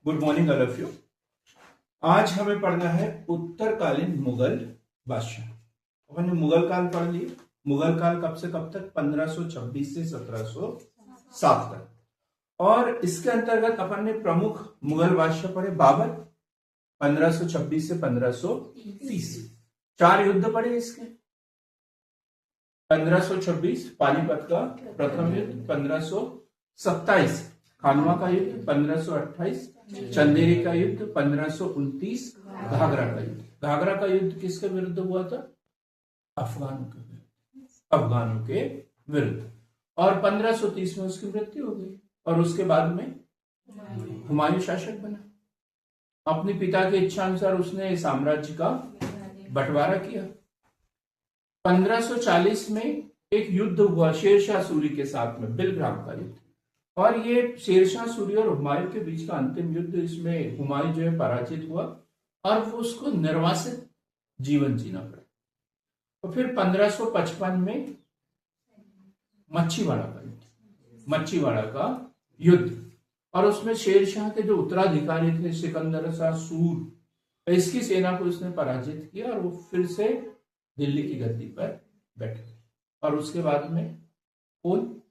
Good morning all of you. आज हमें पढ़ना है उत्तरकालीन मुगल बादशाह। हमने मुगल काल पढ़ लिए। मुगल काल कब से कब तक? 1526 से 1707 तक। और इसके अंतर्गत अपन ने प्रमुख मुगल बादशाह पढ़े। बाबर 1526 से 1530। 4 युद्ध पढ़े इसके। 1526 पानीपत का प्रथम युद्ध, 1527 खानवा का युद्ध, 1528 चंदेरी का युद्ध, 1529 घाघरा का युद्ध। घाघरा का युद्ध किसके विरुद्ध हुआ था? अफगानों के विरुद्ध। और 1530 में उसकी मृत्यु हो गई। और उसके बाद में हुमायूं शासक बना। अपने पिता की इच्छा अनुसार उसने साम्राज्य का बंटवारा किया। 1540 में एक युद्ध हुआ शेरशाह सूरी के साथ में, बिलग्राम का युद्ध। और ये शेरशाह सूरी और हुमायूं के बीच का अंतिम युद्ध। इसमें हुमायूं जो है पराजित हुआ और वो उसको निर्वासित जीवन जीना पड़ा। और फिर 1555 में मच्छीवाड़ा का युद्ध। और उसमें शेरशाह के जो उत्तराधिकारी थे सिकंदर शाह सूर, इसकी सेना को उसने पराजित किया और वो फिर से दिल्ली की गद्दी पर बैठे। और उसके बाद में कौन?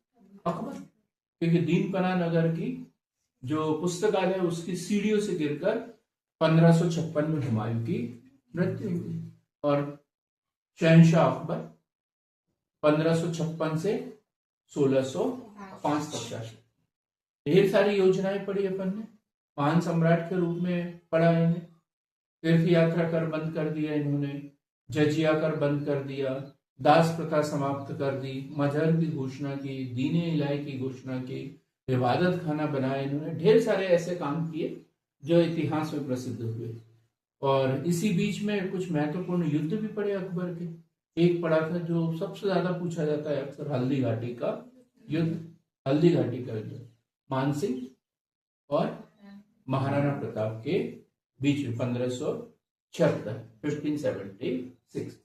अकबर। क्योंकि दीनपना नगर की जो पुस्तकालय उसकी सीढ़ियों से गिरकर 1556 में हुमायूं की मृत्यु हुई। और शहंशाह अकबर 1556 से 1605 तक शासन। ढेर सारी योजनाएं पढ़ी अपन ने। महान सम्राट के रूप में पढ़ा इन्हें। तीर्थ यात्रा कर बंद कर दिया इन्होंने, जजिया कर बंद कर दिया, दास प्रथा समाप्त कर दी, मजहर की घोषणा की, दीने इलाही की घोषणा की, इबादत खाना बनाया इन्होंने। ढेर सारे ऐसे काम किए जो इतिहास में प्रसिद्ध हुए। और इसी बीच में कुछ महत्वपूर्ण युद्ध भी पड़े अकबर के। एक पड़ा था जो सबसे ज्यादा पूछा जाता है अक्सर, हल्दी घाटी का युद्ध। मानसिंह और महाराणा प्रताप के बीच में 1576।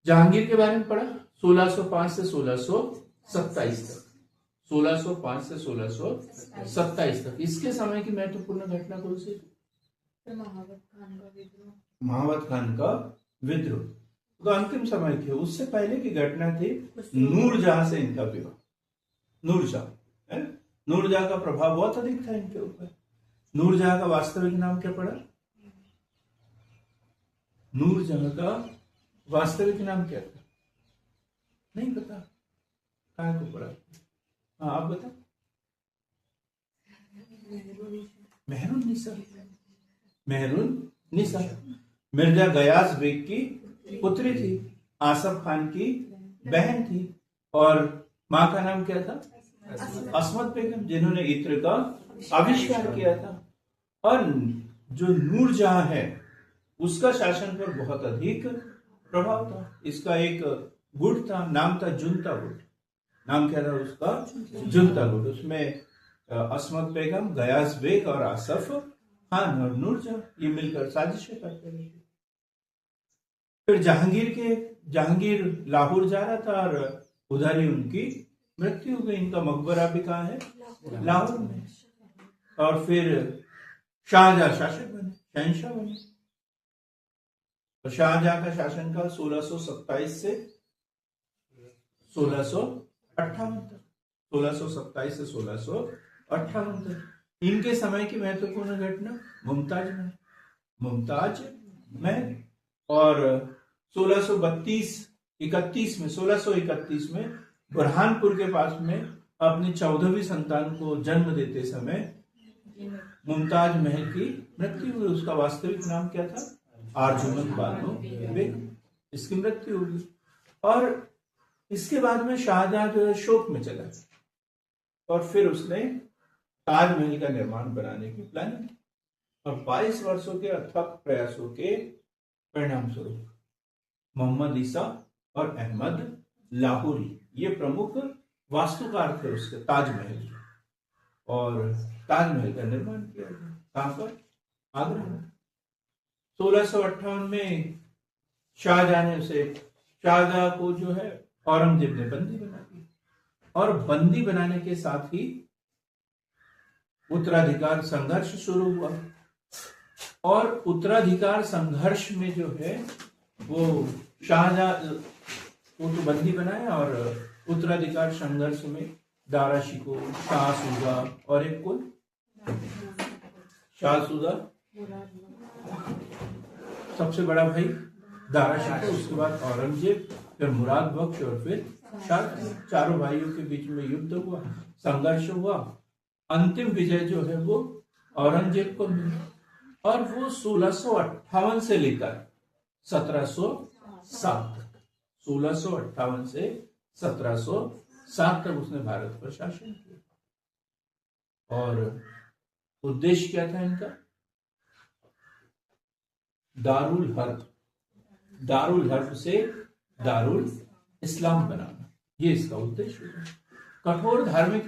जहांगीर के बारे में पढ़ा 1605 से 1627 तक। 1605 से 1627 तक इसके समय की महत्वपूर्ण घटना कौन सी? महावत खान का विद्रोह तो अंतिम समय की। उससे पहले की घटना थी नूरजहां से इनका विवाह। नूरजहां का प्रभाव बहुत अधिक था इनके ऊपर। नूरजहां का वास्तविक नाम क्या पड़ा? नूरजहां का वास्तविक नाम क्या था? नहीं पता। कहाँ को पढ़ा? हाँ आप बता। मेहरुन्निसा मिर्जा गयास बेग की पुत्री थी, आसफ खान की बहन थी। और माँ का नाम क्या था? अस्मत बेगम, जिन्होंने इत्र का आविष्कार किया था। और जो नूरजहां है उसका शासन पर बहुत अधिक प्रभाव था। इसका एक गुट था, नाम था जुनता गुट। नाम क्या था उसका? जुनता गुट। उसमें अस्मत बेगम, गयास बेग और आसफ खान और नूरजहां ये मिलकर साजिशें करते रहे। फिर जहांगीर लाहौर जा रहा था और उधर ही उनकी मृत्यु हो गई। इनका मकबरा भी कहाँ है? लाहौर में। और फिर शाहजहां शासक बने, शहंशाह बने। तो शाहजहां का शासनकाल 1627 से 1658 तक। 1627 से 1658 तक। इनके समय की महत्वपूर्ण घटना मुमताज महल। और 1631 में बुरहानपुर के पास में अपनी 14वीं संतान को जन्म देते समय मुमताज महल की मृत्यु हुई। उसका वास्तविक नाम क्या था? आरजुमंद बानो बेगम। इसकी मृत्यु होगी। और इसके बाद में शाहजहां जो है शोक में चला और फिर उसने ताजमहल का निर्माण बनाने की प्लानिंग। और 22 वर्षों के अथक प्रयासों के परिणाम स्वरूप मोहम्मद ईसा और अहमद लाहौरी ये प्रमुख वास्तुकार थे उसके ताजमहल। और ताजमहल का निर्माण किया गया। कहां पर? आगरा में। 1658 में शाहजहां को जो है औरंगजेब ने बंदी बना दिया। और बंदी बनाने के साथ ही उत्तराधिकार संघर्ष शुरू हुआ। और उत्तराधिकार संघर्ष में जो है वो शाहजहां वो तो बंदी बनाया, और उत्तराधिकार संघर्ष में दारा शिकोह, शाह सूजा और एक कोई शाह सूजा सबसे बड़ा भाई दारा शिकोह, उसके बाद औरंगजेब, फिर मुराद बख्श और फिर शाह। चारों भाइयों के बीच में युद्ध हुआ, संघर्ष हुआ। अंतिम विजय जो है वो औरंगजेब को मिली, और वो 1658 से लेकर 1707 तक, 1658 से 1707 तक उसने भारत पर शासन किया। और उद्देश्य क्या था इनका? दारुल हर्ब, दारुल हर्ब से दारुल इस्लाम बनाना, ये इसका उद्देश्य था। कठोर धार्मिक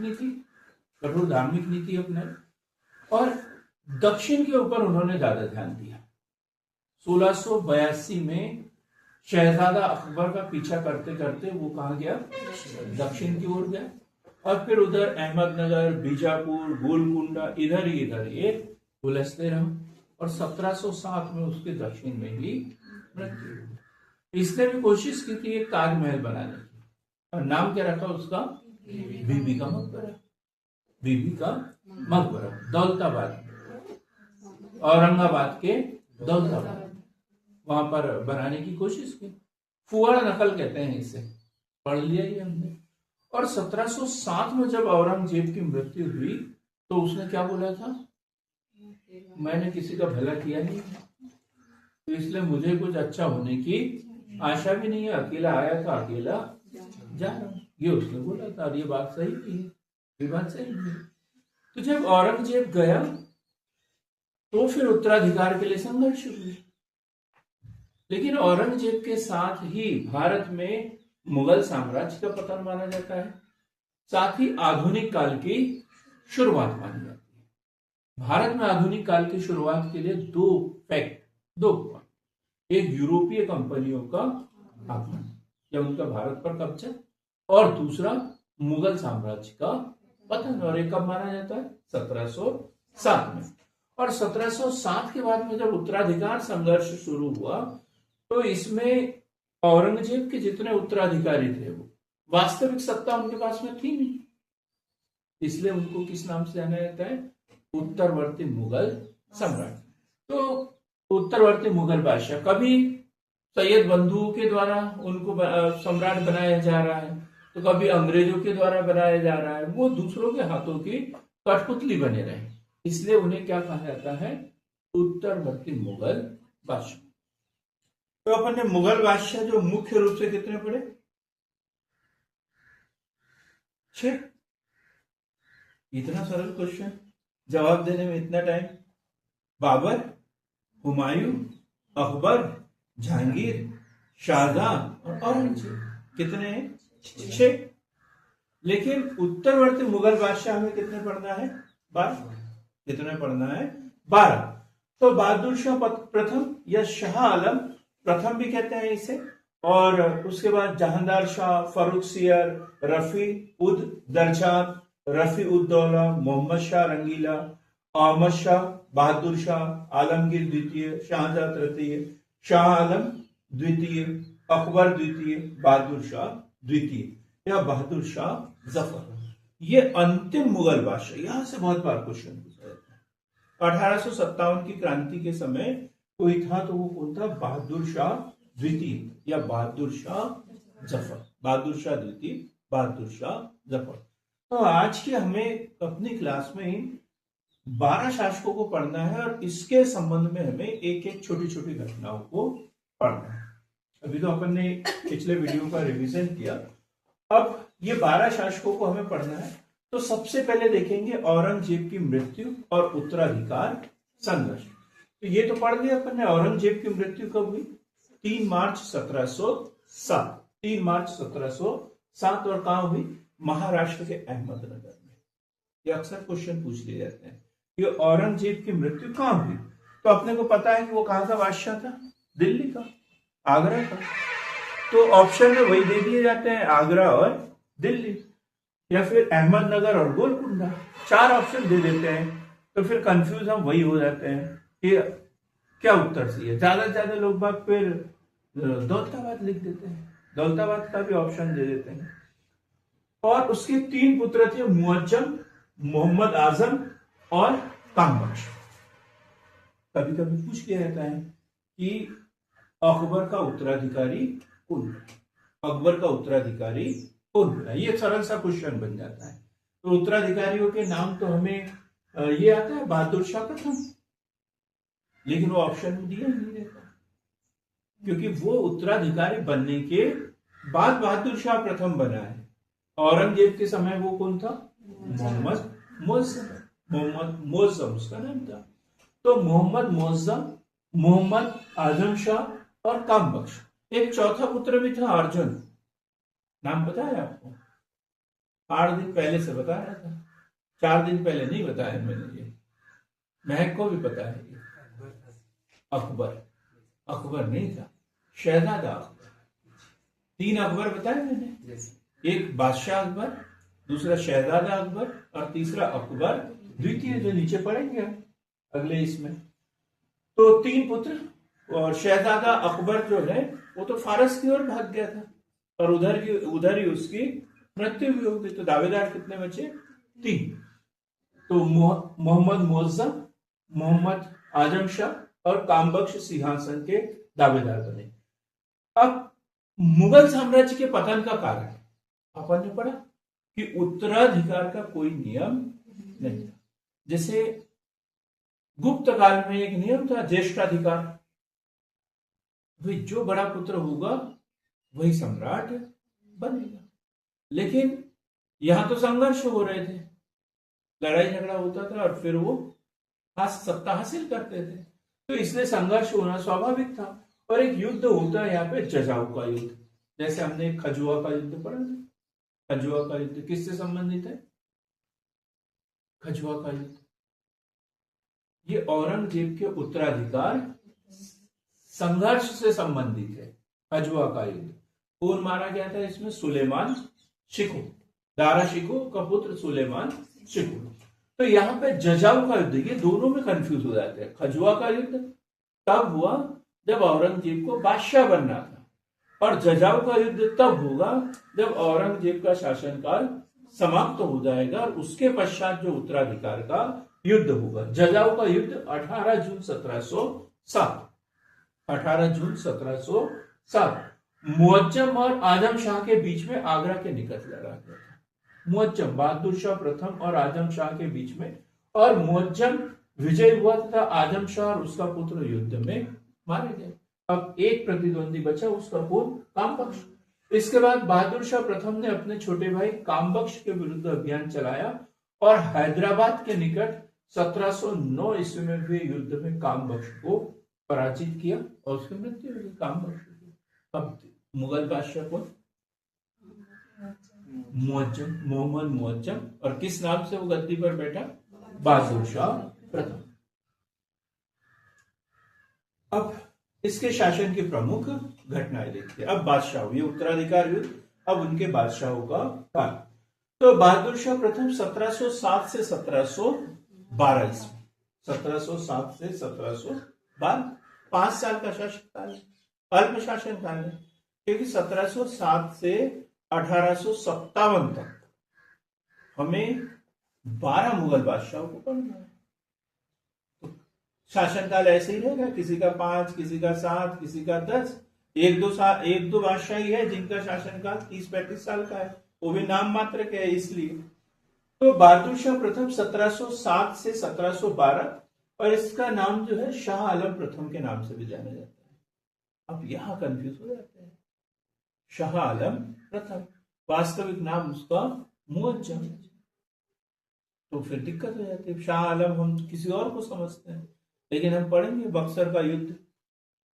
नीति अपनाई, और दक्षिण के ऊपर उन्होंने ज्यादा ध्यान दिया। 1682 में शहजादा अकबर का पीछा करते करते वो कहाँ गया? दक्षिण की ओर गया, और फिर उधर अहमदनगर, बीजापुर, गोलकुंडा, इधर ये उलझते रहा, और 1707 में उसके दक्षिण में ही मृत्यु हुई। इसने भी कोशिश की थी एक ताजमहल बनाने की, और नाम क्या रखा उसका? बीबी का मकबरा। बीबी का मकबरा दौलताबाद, औरंगाबाद के दौलताबाद, वहां पर बनाने की कोशिश की। फुआड़ नकल कहते हैं इसे, पढ़ लिया ही हमने। और 1707 में जब औरंगजेब की मृत्यु हुई तो उसने क्या बोला था? मैंने किसी का भला किया नहीं, तो इसलिए मुझे कुछ अच्छा होने की आशा भी नहीं है, अकेला आया था अकेला जा रहा हूं, ये उसने बोला था। और ये बात सही थी, ये बात सही थी। तो जब औरंगजेब गया तो फिर उत्तराधिकार के लिए संघर्ष हुई, लेकिन औरंगजेब के साथ ही भारत में मुगल साम्राज्य का पतन माना जाता है, साथ ही आधुनिक काल की शुरुआत मानी जाती है। भारत में आधुनिक काल की शुरुआत के लिए दो एक यूरोपीय कंपनियों का आगमन या उनका भारत पर कब्जा, और दूसरा मुगल साम्राज्य का पतन। और एक कब माना जाता है? 1707 में। और 1707 के बाद में जब उत्तराधिकार संघर्ष शुरू हुआ तो इसमें औरंगजेब के जितने उत्तराधिकारी थे वो वास्तविक सत्ता उनके पास में थी नहीं, इसलिए उनको किस नाम से जाना जाता है? उत्तरवर्ती मुगल सम्राट। तो उत्तरवर्ती मुगल बादशाह, कभी सैयद बंधुओं के द्वारा उनको सम्राट बनाया जा रहा है, तो कभी अंग्रेजों के द्वारा बनाया जा रहा है, वो दूसरों के हाथों की कठपुतली बने रहे, इसलिए उन्हें क्या कहा जाता है? उत्तरवर्ती मुगल बादशाह। तो अपन ने मुगल बादशाह जो मुख्य रूप से कितने पढ़े? 6। इतना सरल क्वेश्चन, जवाब देने में इतना टाइम। बाबर, हुमायूं, अकबर, जहांगीर, शाहजहां और औरंगजेब, कितने हैं? 6। लेकिन उत्तरवर्ती मुगल बादशाह हमें कितने पढ़ना है? 12। कितने पढ़ना है? 12। तो बहादुर शाह प्रथम या शाह आलम प्रथम भी कहते हैं इसे, और उसके बाद जहांदार शाह, फर्रुखसियर, रफी उद दरजान, रफी उद दौला, मोहम्मद शाह रंगीला, अहमद शाह, बहादुर शाह, आलमगीर द्वितीय, शाहजहां तृतीय, शाह आलम द्वितीय, अकबर द्वितीय, बहादुर शाह द्वितीय या बहादुर शाह जफर। ये अंतिम मुगल बादशाह। यहां से बहुत बार क्वेश्चन पूछा जाता है। 1857 की क्रांति के समय कोई था, तो वो कौन था? बहादुर शाह द्वितीय या बहादुर शाह जफर। बहादुर शाह द्वितीय, बहादुर शाह जफर। तो आज के हमें अपनी क्लास में 12 शासकों को पढ़ना है, और इसके संबंध में हमें एक एक छोटी छोटी घटनाओं को पढ़ना है। अभी तो अपन ने पिछले वीडियो का रिवीजन किया, अब ये 12 शासकों को हमें पढ़ना है। तो सबसे पहले देखेंगे औरंगजेब की मृत्यु और उत्तराधिकार संघर्ष। तो ये तो पढ़ लिया अपन ने। औरंगजेब की मृत्यु कब हुई? 3 मार्च 1707। 3 मार्च 1707। और कहां हुई? महाराष्ट्र के अहमदनगर में। ये अक्सर क्वेश्चन पूछ लिए जाते हैं कि औरंगजेब की मृत्यु कहां हुई। तो अपने को पता है कि वो कहां का बादशाह था? दिल्ली का, आगरा का। तो ऑप्शन में वही दे दिए जाते हैं, आगरा और दिल्ली। या फिर अहमदनगर और गोलकुंडा, 4 ऑप्शन दे देते हैं। तो फिर कंफ्यूज हम वही हो जाते हैं कि क्या उत्तर सही है। ज्यादा से ज्यादा लोग बाग फिर दौलताबाद लिख देते हैं, दौलताबाद का भी ऑप्शन दे देते हैं। और उसके 3 पुत्र थे, मुअज्जम, मोहम्मद आजम और कामबख्श। कभी कभी पूछ लिया जाता है कि अकबर का उत्तराधिकारी कौन है, अकबर का उत्तराधिकारी कौन है। ये सरल सा क्वेश्चन बन जाता है। तो उत्तराधिकारियों के नाम तो हमें ये आता है बहादुर शाह प्रथम, लेकिन वो ऑप्शन में दिया नहीं रहता, क्योंकि वो उत्तराधिकारी बनने के बाद बहादुर शाह प्रथम बना है। औरंगजेब के समय वो कौन था? मोहम्मद मुअज्जम, मोहम्मद मुअज्जम उसका नाम था। तो मोहम्मद मुअज्जम, मोहम्मद आजम शाह और कामबख्श। एक चौथा पुत्र भी था, अर्जुन। नाम पता है आपको? 8 दिन पहले से बताया था, 4 दिन पहले नहीं बताया मैंने। ये महक को भी पता है। अकबर, अकबर नहीं था, शहजादा अकबर। 3 अकबर बताए मैंने, एक बादशाह अकबर, दूसरा शहजादा अकबर और तीसरा अकबर द्वितीय, जो नीचे पढ़ेंगे अगले इसमें। तो 3 पुत्र, और शहजादा अकबर जो है वो तो फारस की ओर भाग गया था और उधर ही उसकी मृत्यु भी हो गई। तो दावेदार कितने बचे? 3। तो मोहम्मद मुअज्जम, मोहम्मद आजम शाह और कामबख्श सिंहासन के दावेदार बने। अब मुगल साम्राज्य के पतन का कारण अपन ने पढ़ा कि उत्तराधिकार का कोई नियम नहीं था। जैसे गुप्त काल में एक नियम था, ज्येष्ठाधिकार, भाई जो बड़ा पुत्र होगा वही सम्राट बनेगा। लेकिन यहां तो संघर्ष हो रहे थे, लड़ाई झगड़ा होता था और फिर वो सत्ता हासिल करते थे, तो इसलिए संघर्ष होना स्वाभाविक था। और एक युद्ध होता है यहाँ पे, जजाऊ का युद्ध। जैसे हमने खजुआ का युद्ध पढ़ा था। खजुआ का युद्ध किससे संबंधित है? खजुआ का युद्ध ये औरंगजेब के उत्तराधिकार संघर्ष से संबंधित है। खजुआ का युद्ध कौन मारा गया था इसमें? सुलेमान शिको, दारा शिको का पुत्र सुलेमान शिको। तो यहाँ पे जजाऊ का युद्ध, ये दोनों में कंफ्यूज हो जाते हैं। खजुआ का युद्ध तब हुआ जब औरंगजेब को बादशाह बनना था, और जजाऊ का युद्ध तब होगा जब औरंगजेब का शासनकाल समाप्त हो जाएगा और उसके पश्चात जो उत्तराधिकार का युद्ध होगा। जजाऊ का युद्ध 18 जून 1707, 18 जून 1707 मुअज्जम और आजम शाह के बीच में आगरा के निकट लड़ा गया था। मुअज्जम बहादुर शाह प्रथम और आजम शाह के बीच में, और मुअज्जम विजय हुआ तथा आजम शाह और उसका पुत्र युद्ध में मारे गए। अब एक प्रतिद्वंदी बचा, उसका पुत्र कामबख्श। इसके बाद बहादुर शाह प्रथम ने अपने छोटे भाई कामबख्श के विरुद्ध अभियान चलाया और हैदराबाद के निकट 1709 ईस्वी में हुए युद्ध में कामबख्श को पराजित किया और उसकी मृत्यु हो गई, कामबख्श की। अब मुगल बादशाह को मुअज्जम, मोहम्मद मुअज्जम, और किस नाम से वो गद्दी पर बैठा? बहादुर शाह प्रथम। अब इसके शासन की प्रमुख घटनाएं देखते हैं। अब बादशाह, ये उत्तराधिकार युद्ध, अब उनके बादशाहों का काल। तो बहादुर शाह प्रथम 1707 से 1712 ईस्वी, 1707 से 1712, 5 साल का शासनकाल है, अल्प शासनकाल है, क्योंकि 1707 से 1857 तक हमें 12 मुगल बादशाहों को पढ़ना है। तो शासनकाल ऐसे ही रहेगा, किसी का 5, किसी का 7, किसी का 10। एक दो बादशाही है जिनका शासनकाल 30-35 साल का है, वो भी नाम मात्र के है इसलिए। तो बहादुर शाह प्रथम 1707 से 1712, और इसका नाम जो है शाह आलम प्रथम के नाम से भी जाना जाता है। अब यहां कंफ्यूज हो जाते हैं। शाह आलम प्रथम, वास्तविक नाम उसका मुअज्जम, तो फिर दिक्कत हो जाती है। शाह आलम हम किसी और को समझते हैं, लेकिन हम पढ़ेंगे बक्सर का युद्ध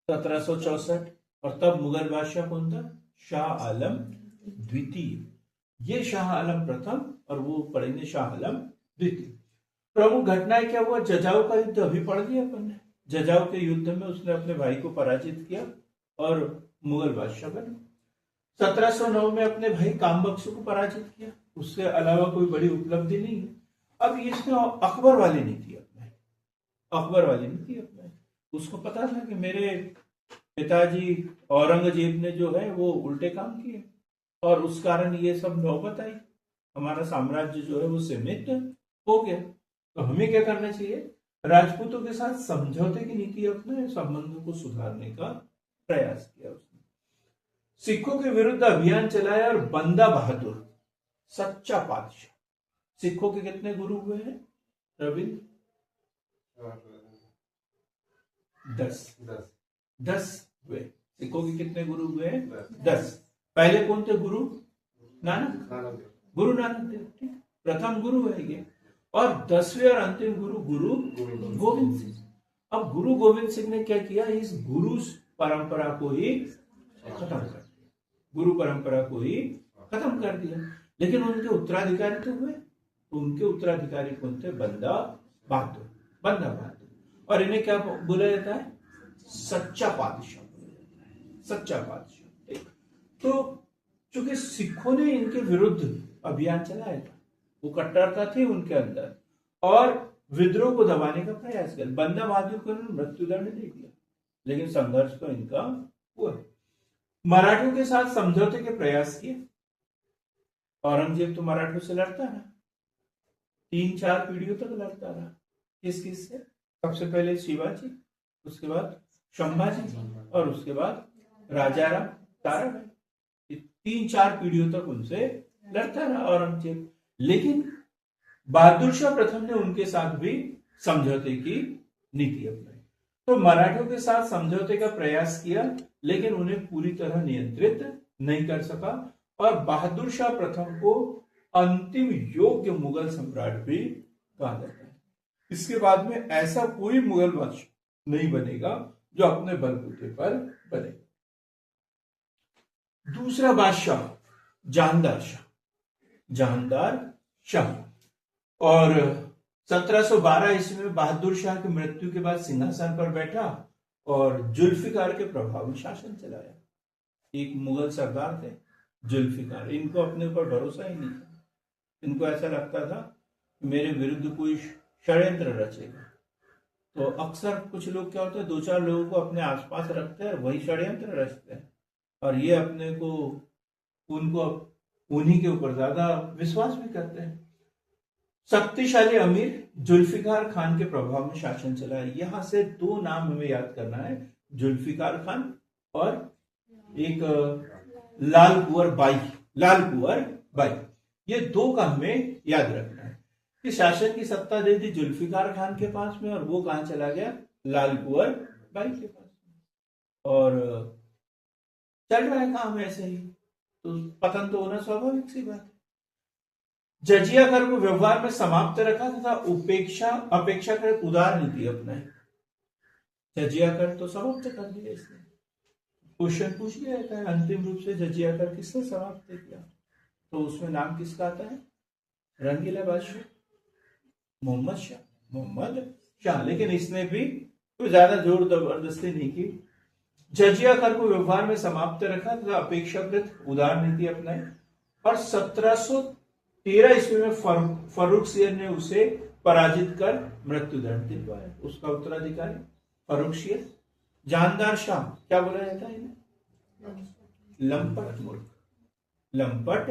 1764, और तब मुगल बादशाह कौन था? शाह आलम द्वितीय। ये शाह आलम प्रथम और वो पढ़ेंगे शाह आलम द्वितीय। प्रमुख घटनाएं क्या हुआ? जजाऊ का युद्ध अभी पढ़ लिया अपन ने। जजाऊ के युद्ध में उसने अपने भाई को पराजित किया और मुगल बादशाह बने। 1709 में अपने भाई कामबख्श को पराजित किया उसके अलावा कोई बड़ी उपलब्धि नहीं है। अब इसने अकबर वाली नीति अपनाई, अकबर वाली नीति अपनाई। उसको पता था कि मेरे पिताजी औरंगजेब ने जो है वो उल्टे काम किए और उस कारण ये सब नौबत आई, हमारा साम्राज्य जो है वो सीमित हो गया। तो हमें क्या करना चाहिए, राजपूतों के साथ समझौते की नीति अपने संबंधों को सुधारने का प्रयास किया उसने। सिखों के विरुद्ध अभियान चलाया और बंदा बहादुर सच्चा बादशाह। सिखों के कितने गुरु हुए हैं रविंद्र? 10 हुए। सिखों के कितने गुरु हुए हैं? 10। पहले कौन थे गुरु? नानक, गुरु नानक देव, ठीक, प्रथम गुरु है ये। और 10वें और अंतिम गुरु गोविंद सिंह। अब गुरु गोविंद सिंह ने क्या किया, इस गुरु परंपरा को ही खत्म कर दिया, गुरु परंपरा को ही खत्म कर दिया। लेकिन उनके उत्तराधिकारी तो हुए, उनके उत्तराधिकारी कौन थे? बंदा बहादुर, बंदा बहादुर। और इन्हें क्या बोला जाता है? सच्चा बादशाह, सच्चा बादशाह, ठीक। तो चूंकि सिखों ने इनके विरुद्ध अभियान चलाया था, वो कट्टरता थी उनके अंदर और विद्रोह को दबाने का प्रयास किया। बंदा बहादुर को मृत्युदंड दे दिया, लेकिन संघर्ष तो इनका हुआ। मराठों के साथ समझौते के प्रयास किए। औरंगजेब तो मराठों से लड़ता रहा, 3-4 पीढ़ियों तक लड़ता रहा। किस किस से? सबसे पहले शिवाजी, उसके बाद संभाजी और उसके बाद राजाराम ताराबाई। 3-4 पीढ़ियों तक उनसे लड़ता रहा औरंगजेब। लेकिन बहादुर शाह प्रथम ने उनके साथ भी समझौते की नीति अपनाई। तो मराठों के साथ समझौते का प्रयास किया, लेकिन उन्हें पूरी तरह नियंत्रित नहीं कर सका और बहादुर शाह प्रथम को अंतिम योग्य मुगल सम्राट भी कहा जाता है। इसके बाद में ऐसा कोई मुगल बादशाह नहीं बनेगा जो अपने बलबूते पर बने। दूसरा बादशाह जहांदार शाह, जहांदार शाह। और 1712 ईस्वी में बहादुर शाह की मृत्यु के बाद सिंहासन पर बैठा और जुल्फिकार के प्रभाव में शासन चलाया। एक मुगल सरदार थे जुल्फिकार, इनको अपने ऊपर भरोसा ही नहीं था। इनको ऐसा लगता था मेरे विरुद्ध कोई षड्यंत्र रचेगा। तो अक्सर कुछ लोग क्या होते हैं, 2-4 लोगों को अपने आसपास रखते हैं और वही षड्यंत्र रचते हैं और ये अपने को उनको उन्हीं के ऊपर ज्यादा विश्वास भी करते हैं। शक्तिशाली अमीर जुल्फिकार खान के प्रभाव में शासन चला। यहां से 2 नाम हमें याद करना है, जुल्फिकार खान और एक लाल कुंवर बाई, लाल कुंवर बाई। ये 2 का हमें याद रखना है कि शासन की सत्ता दे दी जुल्फिकार खान के पास में और वो कहां चला गया? लाल कुंवर बाई के पास में। और चल रहा है काम ऐसे ही, तो पतन तो होना स्वाभाविक सी बात है। जजिया कर को व्यवहार में समाप्त रखा तथा अपेक्षाकृत उदार नीति अपनाई। जजिया कर तो समाप्त कर दिया इसने। क्वेश्चन पूछ लिया जाता है अंतिम रूप से जजिया कर किसने समाप्त किया, तो उसमें नाम किसका आता है? रंगीला बादशाह, मोहम्मद शाह। लेकिन इसने भी कोई ज्यादा जोर जबरदस्ती नहीं की। जजिया कर को व्यवहार में समाप्त रखा तथा अपेक्षाकृत उदार नीति अपनाई। और 1713 ईस्वी में फर्रुख शेर ने उसे पराजित कर मृत्युदंड दिलवाया। उसका उत्तराधिकारी फर्रुख शेर। जहांदार शाह क्या बोला जाता है? लंपट मूर्ख, लंपट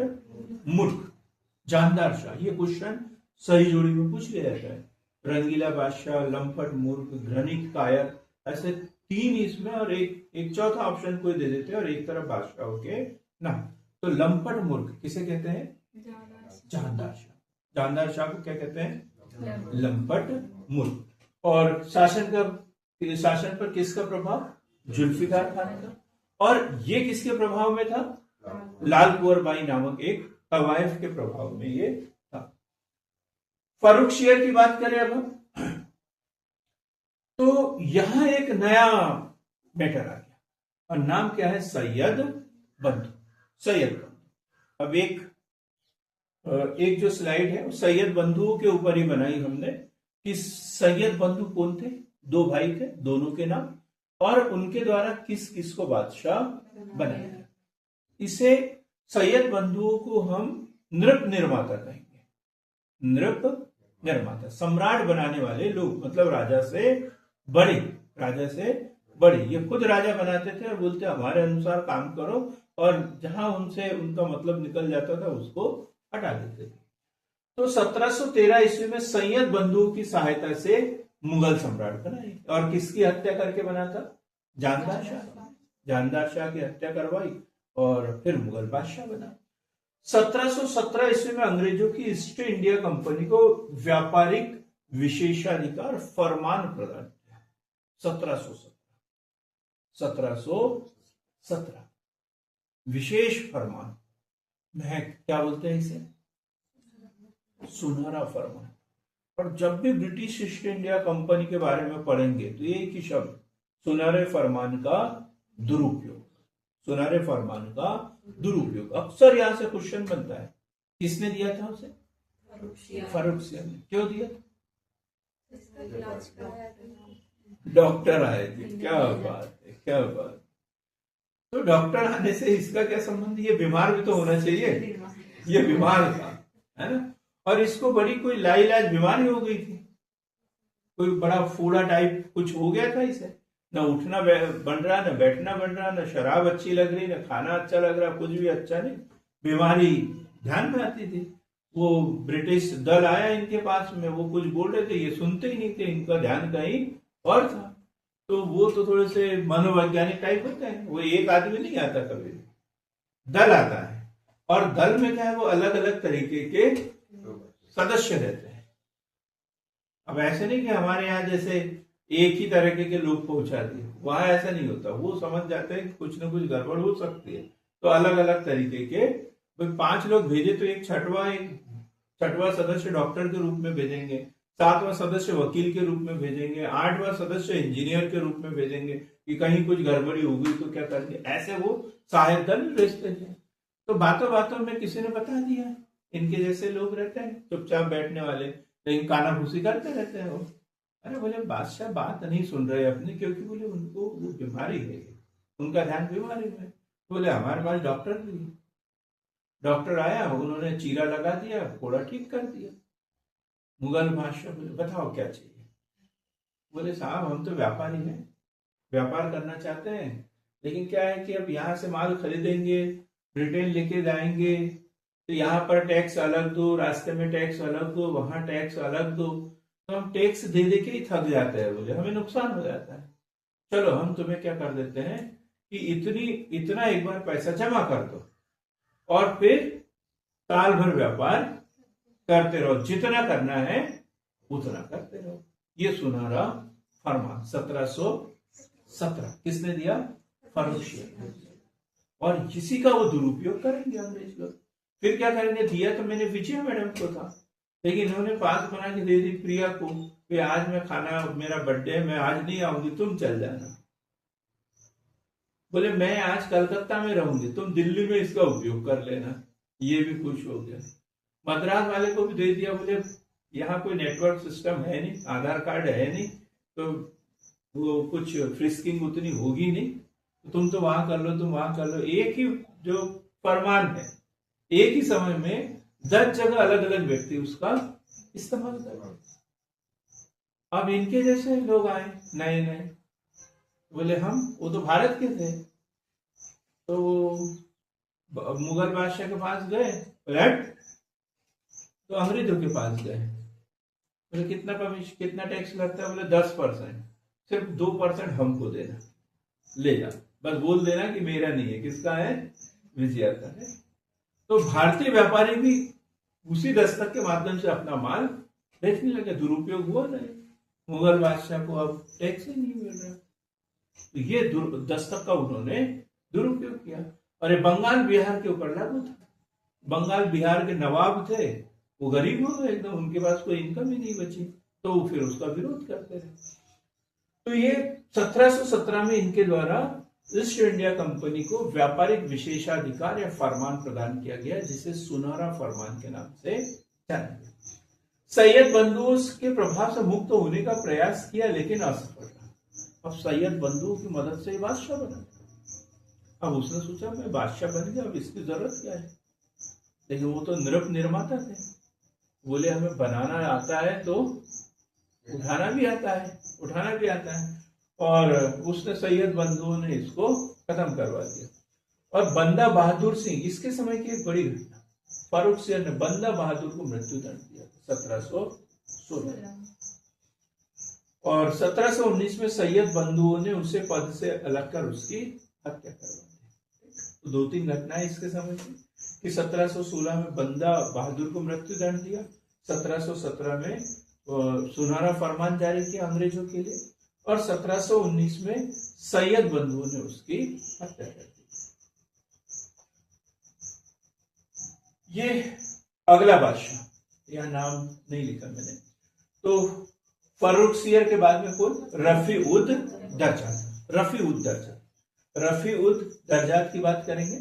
मूर्ख। जहांदार शाह, ये क्वेश्चन सही जोड़ी में पूछ लिया जाता है। रंगीला बादशाह, लंपट मूर्ख, घृणित कायर, ऐसे 3 इसमें और एक चौथा ऑप्शन कोई दे देते हैं और एक तरफ बादशाह के नाम। तो लंपट मूर्ख किसे कहते हैं? जहांदार शाह। जहांदार शाह को क्या कहते हैं? लंपट मूर्ख। और शासन पर किसका प्रभाव? जुल्फिकार खान का। और ये किसके प्रभाव में था? लाल कुंवर बाई नामक एक तवायफ के प्रभाव में ये था। फर्रुख शेर की बात करें अब हम, तो यहां एक नया मैटर आ गया और नाम क्या है? सैयद बंधु। सैयद बंधु। अब एक जो स्लाइड है सैयद बंधुओं के ऊपर ही बनाई हमने कि सैयद बंधु कौन थे? 2 भाई थे, दोनों के नाम, और उनके द्वारा किस किस को बादशाह बनाया गया। इसे सैयद बंधुओं को हम नृप निर्माता कहेंगे, नृप निर्माता, सम्राट बनाने वाले लोग, मतलब राजा से बड़े, राजा से बड़े। ये खुद राजा बनाते थे और बोलते हमारे अनुसार काम करो, और जहां उनसे उनका मतलब निकल जाता था उसको हटा देते थे। तो 1713 ईस्वी में सैयद बंधुओं की सहायता से मुगल सम्राट बनाए। और किसकी हत्या करके बना था? जानदार शाह। जानदार शाह की हत्या करवाई और फिर मुगल बादशाह बना। 1717 ईस्वी में अंग्रेजों की ईस्ट इंडिया कंपनी को व्यापारिक विशेषाधिकार फरमान प्रदान किया। 1717 विशेष फरमान, क्या बोलते हैं इसे? सुनहरा फरमान। और जब भी ब्रिटिश ईस्ट इंडिया कंपनी के बारे में पढ़ेंगे तो एक ही शब्द, सुनहरे फरमान का दुरुपयोग, सुनहरे फरमान का दुरुपयोग। अक्सर यहां से क्वेश्चन बनता है, किसने दिया था उसे? फारूक सियाह ने। क्यों दिया? डॉक्टर आए थे। क्या बात है, क्या बात। तो डॉक्टर आने से इसका क्या संबंध? ये बीमार भी तो होना चाहिए, ये बीमार था, है ना। और इसको बड़ी कोई लाइलाज बीमारी हो गई थी, कोई बड़ा फूला टाइप कुछ हो गया था इसे, न उठना बन रहा, न बैठना बन रहा, न शराब अच्छी लग रही, न खाना अच्छा लग रहा, कुछ भी अच्छा नहीं, बीमारी ध्यान में आती थी। वो ब्रिटिश दल आया इनके पास में, वो कुछ बोल रहे थे, ये सुनते ही नहीं थे, इनका ध्यान कहीं और था। तो वो तो थोड़े से मनोवैज्ञानिक टाइप होते हैं, वो एक आदमी नहीं आता, कभी दल आता है, और दल में क्या है, वो अलग अलग तरीके के सदस्य रहते हैं। अब ऐसे नहीं कि हमारे यहाँ जैसे एक ही तरीके के लोग पहुंचा दिए, वहां ऐसा नहीं होता। वो समझ जाते हैं कि कुछ ना कुछ गड़बड़ हो सकती है, तो अलग अलग तरीके के 5 लोग भेजे तो एक छठवां सदस्य डॉक्टर के रूप में भेजेंगे, 7वां सदस्य वकील के रूप में भेजेंगे, 8वां सदस्य इंजीनियर के रूप में भेजेंगे कि कहीं कुछ गड़बड़ी हो गई तो क्या करेंगे। ऐसे वो सहायक दल भेजते थे। तो बातों बातों में किसी ने बता दिया, इनके जैसे लोग रहते हैं चुपचाप बैठने वाले, लेकिन कानाफूसी करते रहते हैं वो। अरे बोले बादशाह बात नहीं सुन रहे अपनी, क्योंकि बोले उनको वो बीमारी है, उनका ध्यान बीमारी में। बोले हमारे पास डॉक्टर भी, डॉक्टर आया, उन्होंने चीरा लगा दिया, फोड़ा ठीक कर दिया। मुगल बादशाह बोले बताओ क्या चाहिए? बोले साहब हम तो व्यापारी हैं, व्यापार करना चाहते हैं, लेकिन क्या है कि अब यहाँ से माल खरीदेंगे, ब्रिटेन लेके जाएंगे, तो यहाँ पर टैक्स अलग दो, रास्ते में टैक्स अलग दो, वहां टैक्स अलग दो, तो हम टैक्स दे दे के ही थक जाते हैं, बोले हमें नुकसान हो जाता है। चलो हम तुम्हें क्या कर देते हैं कि इतना एक बार पैसा जमा कर दो, और फिर साल भर व्यापार करते रहो, जितना करना है उतना करते रहो। ये सुनहरा फरमान 1717 किसने दिया? फारूक सियाह। और इसी का वो दुरुपयोग करेंगे अंग्रेज लोग। फिर क्या करेंगे? दिया तो मैंने विजय मैडम को था, लेकिन इन्होंने पास बना के दे दी प्रिया को कि आज मैं खाना, मेरा बर्थडे, मैं आज नहीं आऊंगी, तुम चल जाना। बोले मैं आज कलकत्ता में रहूंगी, तुम दिल्ली में इसका उपयोग कर लेना। ये भी खुश हो गया। मद्रास वाले को भी दे दिया, बोले यहाँ कोई नेटवर्क सिस्टम है नहीं, आधार कार्ड है नहीं, तो वो कुछ फ्रिस्किंग उतनी होगी नहीं, तो तुम तो वहां कर लो, तुम वहां कर लो। एक ही जो फरमान है, एक ही समय में 10 जगह अलग अलग व्यक्ति उसका इस्तेमाल कर रहे। अब इनके जैसे लोग आए नए नए, बोले वो तो भारत के थे, तो मुगल बादशाह के पास गए, तो अंग्रेजों के पास गए। बोले कितना टैक्स लगता है? बोले 10%, सिर्फ 2% हमको देना, ले जा, बस बोल देना कि मेरा नहीं है, किसका है? विजया का है। तो भारतीय व्यापारी भी उसी दस्तक के माध्यम से अपना माल बेचने लगे। दुरुपयोग हुआ नहीं, मुगल बादशाह को अब टैक्स ही नहीं मिल रहा, तो ये दस्तक का उन्होंने दुरुपयोग किया। और ये बंगाल बिहार के ऊपर लागू था। बंगाल बिहार के नवाब थे, वो गरीब हो गए एकदम, उनके पास कोई इनकम ही नहीं बची, तो फिर उसका विरोध करते रहे। तो ये 1717 में इनके द्वारा ईस्ट इंडिया कंपनी को व्यापारिक विशेषाधिकार या फरमान प्रदान किया गया, जिसे सुनहरा फरमान के नाम से जाना गया। सैयद बंधुओं के प्रभाव से मुक्त होने का प्रयास किया, लेकिन असफल रहा। अब सैयद बंधुओं की मदद से बादशाह बना। अब उसने सोचा मैं बादशाह बन गया, अब इसकी जरूरत क्या है? लेकिन वो तो नृप निर्माता थे, बोले हमें बनाना आता है तो उठाना भी आता है, उठाना भी आता है। और उसने सैयद बंधुओं ने इसको खत्म करवा दिया। और बंदा बहादुर सिंह, इसके समय की एक बड़ी घटना, फारूक सियर ने बंदा बहादुर को मृत्यु दंड दिया 1716, और 1719 में सैयद बंधुओं ने उसे पद से अलग कर उसकी हत्या करवा दी। तो 2-3 घटनाएं इसके समय की कि 1716 में बंदा बहादुर को मृत्यु दंड दिया, 1717 में सुनहरा फरमान जारी किया अंग्रेजों के लिए, और 1719 में सैयद बंधुओं ने उसकी हत्या कर दी। ये अगला बादशाह, यह नाम नहीं लिखा मैंने। तो फारूक सियर के बाद में कौन? रफी उद दरजात। रफी उद दरजात की बात करेंगे।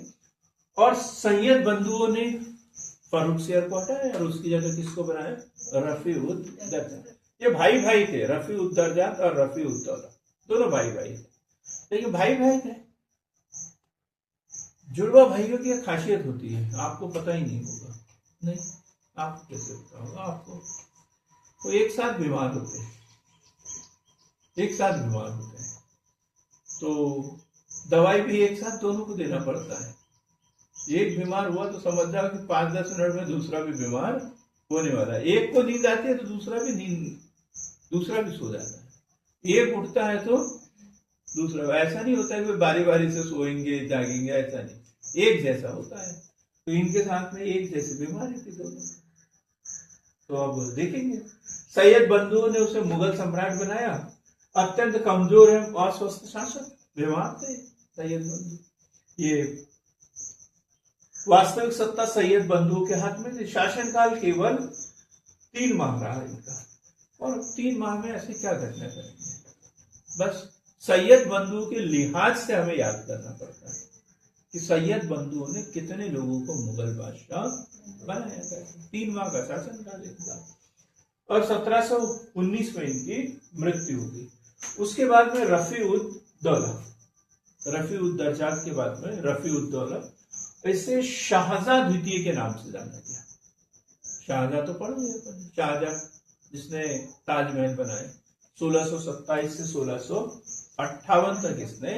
और सैयद बंधुओं ने फारूक सियर को हटाया और उसकी जगह किसको बनाया? रफी उद दरजात। ये भाई भाई थे, रफी उद दरजात और रफी उद दौला, दोनों भाई भाई थे। लेकिन भाई भाई थे, जुड़वा भाइयों की एक खासियत होती है, आपको पता ही नहीं होगा। नहीं, आपको कैसे पता होगा? आपको वो एक साथ बीमार होते हैं, तो दवाई भी एक साथ दोनों को देना पड़ता है। एक बीमार हुआ तो समझ जाओ कि 5-10 मिनट में दूसरा भी बीमार होने वाला है। एक को नींद आती है तो दूसरा भी सो जाता है। एक उठता है तो दूसरा, ऐसा नहीं होता है कि बारी बारी से सोएंगे जागेंगे, ऐसा नहीं, एक जैसा होता है। तो इनके साथ में एक जैसी बीमारी थी दोनों। तो अब देखेंगे, सैयद बंधुओं ने उसे मुगल सम्राट बनाया। अत्यंत कमजोर है, अस्वस्थ शासक, बीमार थे सैयद बंधु। ये वास्तविक सत्ता सैयद बंधुओं के हाथ में थी। शासनकाल केवल 3 माह रहा इनका, और 3 माह में ऐसे क्या घटना करेंगे? बस सैयद बंधु के लिहाज से हमें याद करना पड़ता है कि सैयद बंधुओं ने कितने लोगों को मुगल बादशाह बनाया था। 3 माह का शासनकाल इनका, और 1719 में इनकी मृत्यु हुई। उसके बाद में रफी उद दरजात के बाद में रफी उद दौला, इसे शाहजहां द्वितीय के नाम से जाना गया। शाहजहां तो पढ़ लिया अपन, शाहजहां जिसने ताजमहल बनाए, 1627 से 1658 तक इसने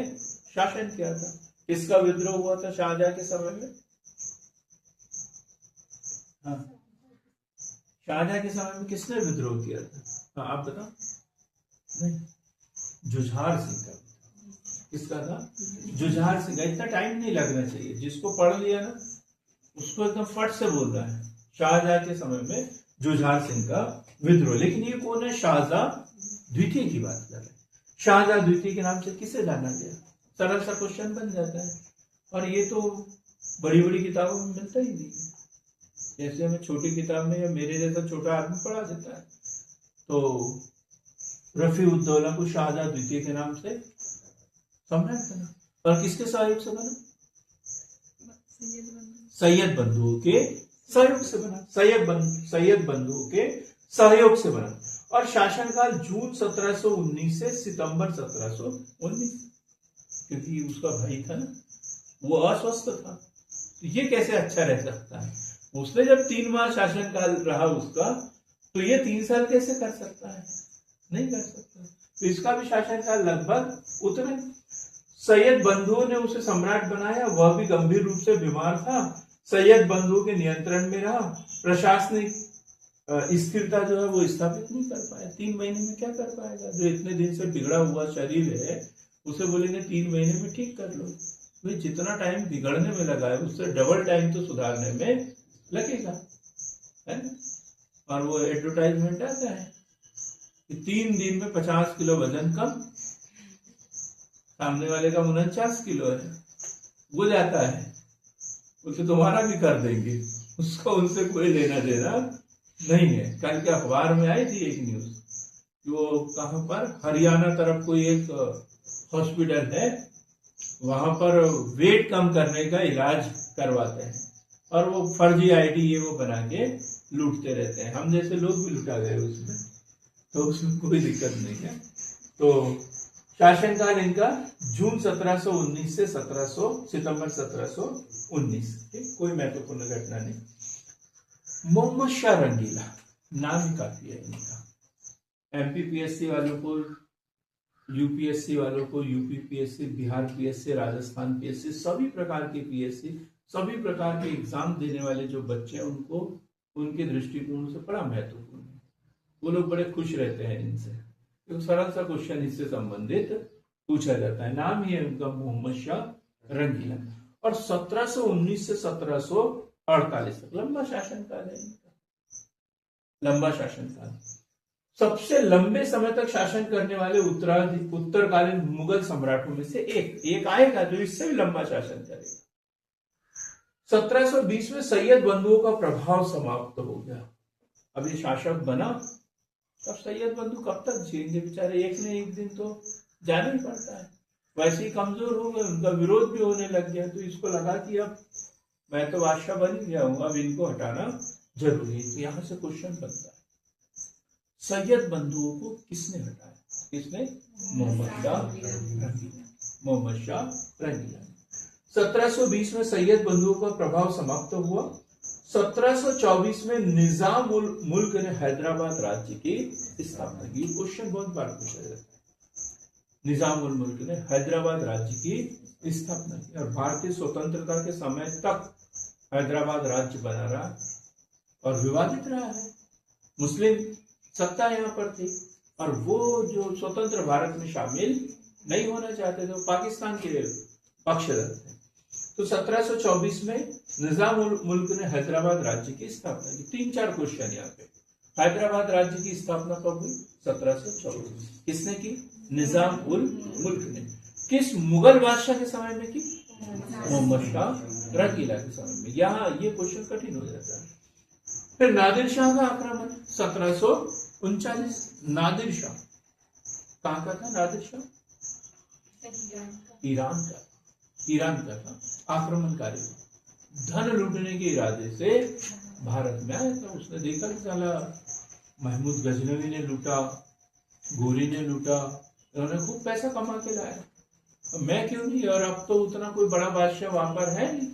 शासन किया था। किसका विद्रोह हुआ था शाहजहां के समय में? हाँ, शाहजहां के समय में किसने विद्रोह किया था? हाँ, आप बताओ। नहीं, जुझार सिंह का। किसका था? जुझार सिंह का। इतना टाइम नहीं लगना चाहिए, जिसको पढ़ लिया ना उसको एकदम फट से बोल रहा है। शाहजहां के समय में जुझार सिंह का विद्रोह। लेकिन ये कौन है? शाहजहां द्वितीय की बात कर रहे हैं। शाहजहां द्वितीय के नाम से किसे जाना गया? सरल सा क्वेश्चन बन जाता है, और ये तो बड़ी बड़ी किताबों में मिलता ही नहीं है। जैसे हमें छोटी किताब में या मेरे जैसा छोटा आदमी पढ़ा देता है। तो रफी उद दौला को शाहजहां द्वितीय के नाम से सम्राट बना, और किसके सहयोग से बना? सैयद बंधुओं के सहयोग से बना। सैयद बंधुओं के सहयोग से बना। और शासनकाल जून 1719 से सितंबर 1719, क्योंकि उसका भाई था ना, वो अस्वस्थ था, तो ये कैसे अच्छा रह सकता है? उसने जब 3 माह शासनकाल रहा उसका, तो ये 3 साल कैसे कर सकता है? नहीं कर सकता। तो इसका भी शासनकाल लगभग उतना। सैयद बंधुओं ने उसे सम्राट बनाया, वह भी गंभीर रूप से बीमार था। सैयद बंधुओं के नियंत्रण में रहा। प्रशासनिक स्थिरता जो है वो स्थापित नहीं कर पाया। 3 महीने में क्या कर पाएगा? जो इतने दिन से बिगड़ा हुआ शरीर है, उसे बोलेंगे 3 महीने में ठीक कर लो, तो जितना टाइम बिगड़ने में लगा है उससे डबल टाइम तो सुधारने में लगेगा, है ना? और वो एडवर्टाइजमेंट आता है कि 3 दिन में 50 किलो वजन कम। सामने वाले का 49 किलो है, वो जाता है, उसे तुम्हारा भी कर देंगे, उसको उनसे कोई लेना देना नहीं है। कल के अखबार में आई थी एक न्यूज, वो कहां पर, हरियाणा तरफ कोई एक हॉस्पिटल है, वहां पर वेट कम करने का इलाज करवाते हैं, और वो फर्जी आईडी ये वो बना के लूटते रहते हैं। हम जैसे लोग भी लुटा गए उसमें, तो उसमें कोई दिक्कत नहीं है। तो शासनकाल इनका जून 1719 से सितंबर 1719। कोई महत्वपूर्ण घटना नहीं। मोहम्मद शाह रंगीला, नाम ही काफी है इनका। एमपीपीएससी वालों को, यूपीएससी वालों को, UPPSC, Bihar PSC, Rajasthan PSC, सभी प्रकार के पीएससी, सभी प्रकार के एग्जाम देने वाले जो बच्चे हैं उनको उनके दृष्टिकोण से बड़ा महत्वपूर्ण है। वो लोग बड़े खुश रहते हैं इनसे, क्योंकि सरल सा क्वेश्चन इससे संबंधित पूछा जाता है। नाम ही है उनका मोहम्मद शाह रंगीला। और 1719 से 1748 तक लंबा शासनकाल है इनका, लंबा शासनकाल। सबसे लंबे समय तक शासन करने वाले उत्तरकालीन मुगल सम्राटों में से एक आएगा जो इससे भी लंबा शासन करेगा। 1720 में सैयद बंधुओं का प्रभाव समाप्त हो गया। अब ये शासक बना, अब सैयद बंधु कब तक जिएंगे बेचारे, एक न एक दिन तो जाना ही पड़ता है। वैसे ही कमजोर हो गए, उनका विरोध भी होने लग गया, तो इसको लगा कि अब मैं तो बादशाह बन गया हूं, अब इनको हटाना जरूरी है। तो यहां से क्वेश्चन बनता है, सैयद बंधुओं को किसने हटाया? किसने? मोहम्मद शाह रंगीला। मोहम्मद शाह रंगीला। 1720 में सैयद बंधुओं का प्रभाव समाप्त हुआ। 1724 में निजाम उल मुल्क ने हैदराबाद राज्य की स्थापना की। क्वेश्चन बहुत बार पूछा जाता है। निजाम उल मुल्क ने हैदराबाद राज्य की स्थापना की और भारतीय स्वतंत्रता के समय तक हैदराबाद राज्य बना रहा और विवादित रहा है। मुस्लिम सत्ता यहाँ पर थी और वो जो स्वतंत्र भारत में शामिल नहीं होना चाहते थे, वो पाकिस्तान के पक्षधर थे। तो 1724 में निजाम उल मुल्क ने हैदराबाद राज्य की स्थापना की। 3-4 क्वेश्चन यहाँ पे। हैदराबाद राज्य की स्थापना कब हुई? 1724। किसने की? निजाम उल मुल्क ने। किस मुगल बादशाह के समय में की? मोहम्मद शाह रंगीला के समय में। यहाँ ये क्वेश्चन कठिन हो जाता है। फिर नादिर शाह का आक्रमण 1739। नादिर शाह कहाँ का था? नादिर शाह ईरान का था। आक्रमणकारी, धन लूटने के इरादे से भारत में आया था। उसने देखा कि साला महमूद गजनवी ने लूटा, गोरी ने लूटा, उन्होंने खूब पैसा कमा के लाया, तो मैं क्यों नहीं? और अब तो उतना कोई बड़ा बादशाह वहां पर है नहीं,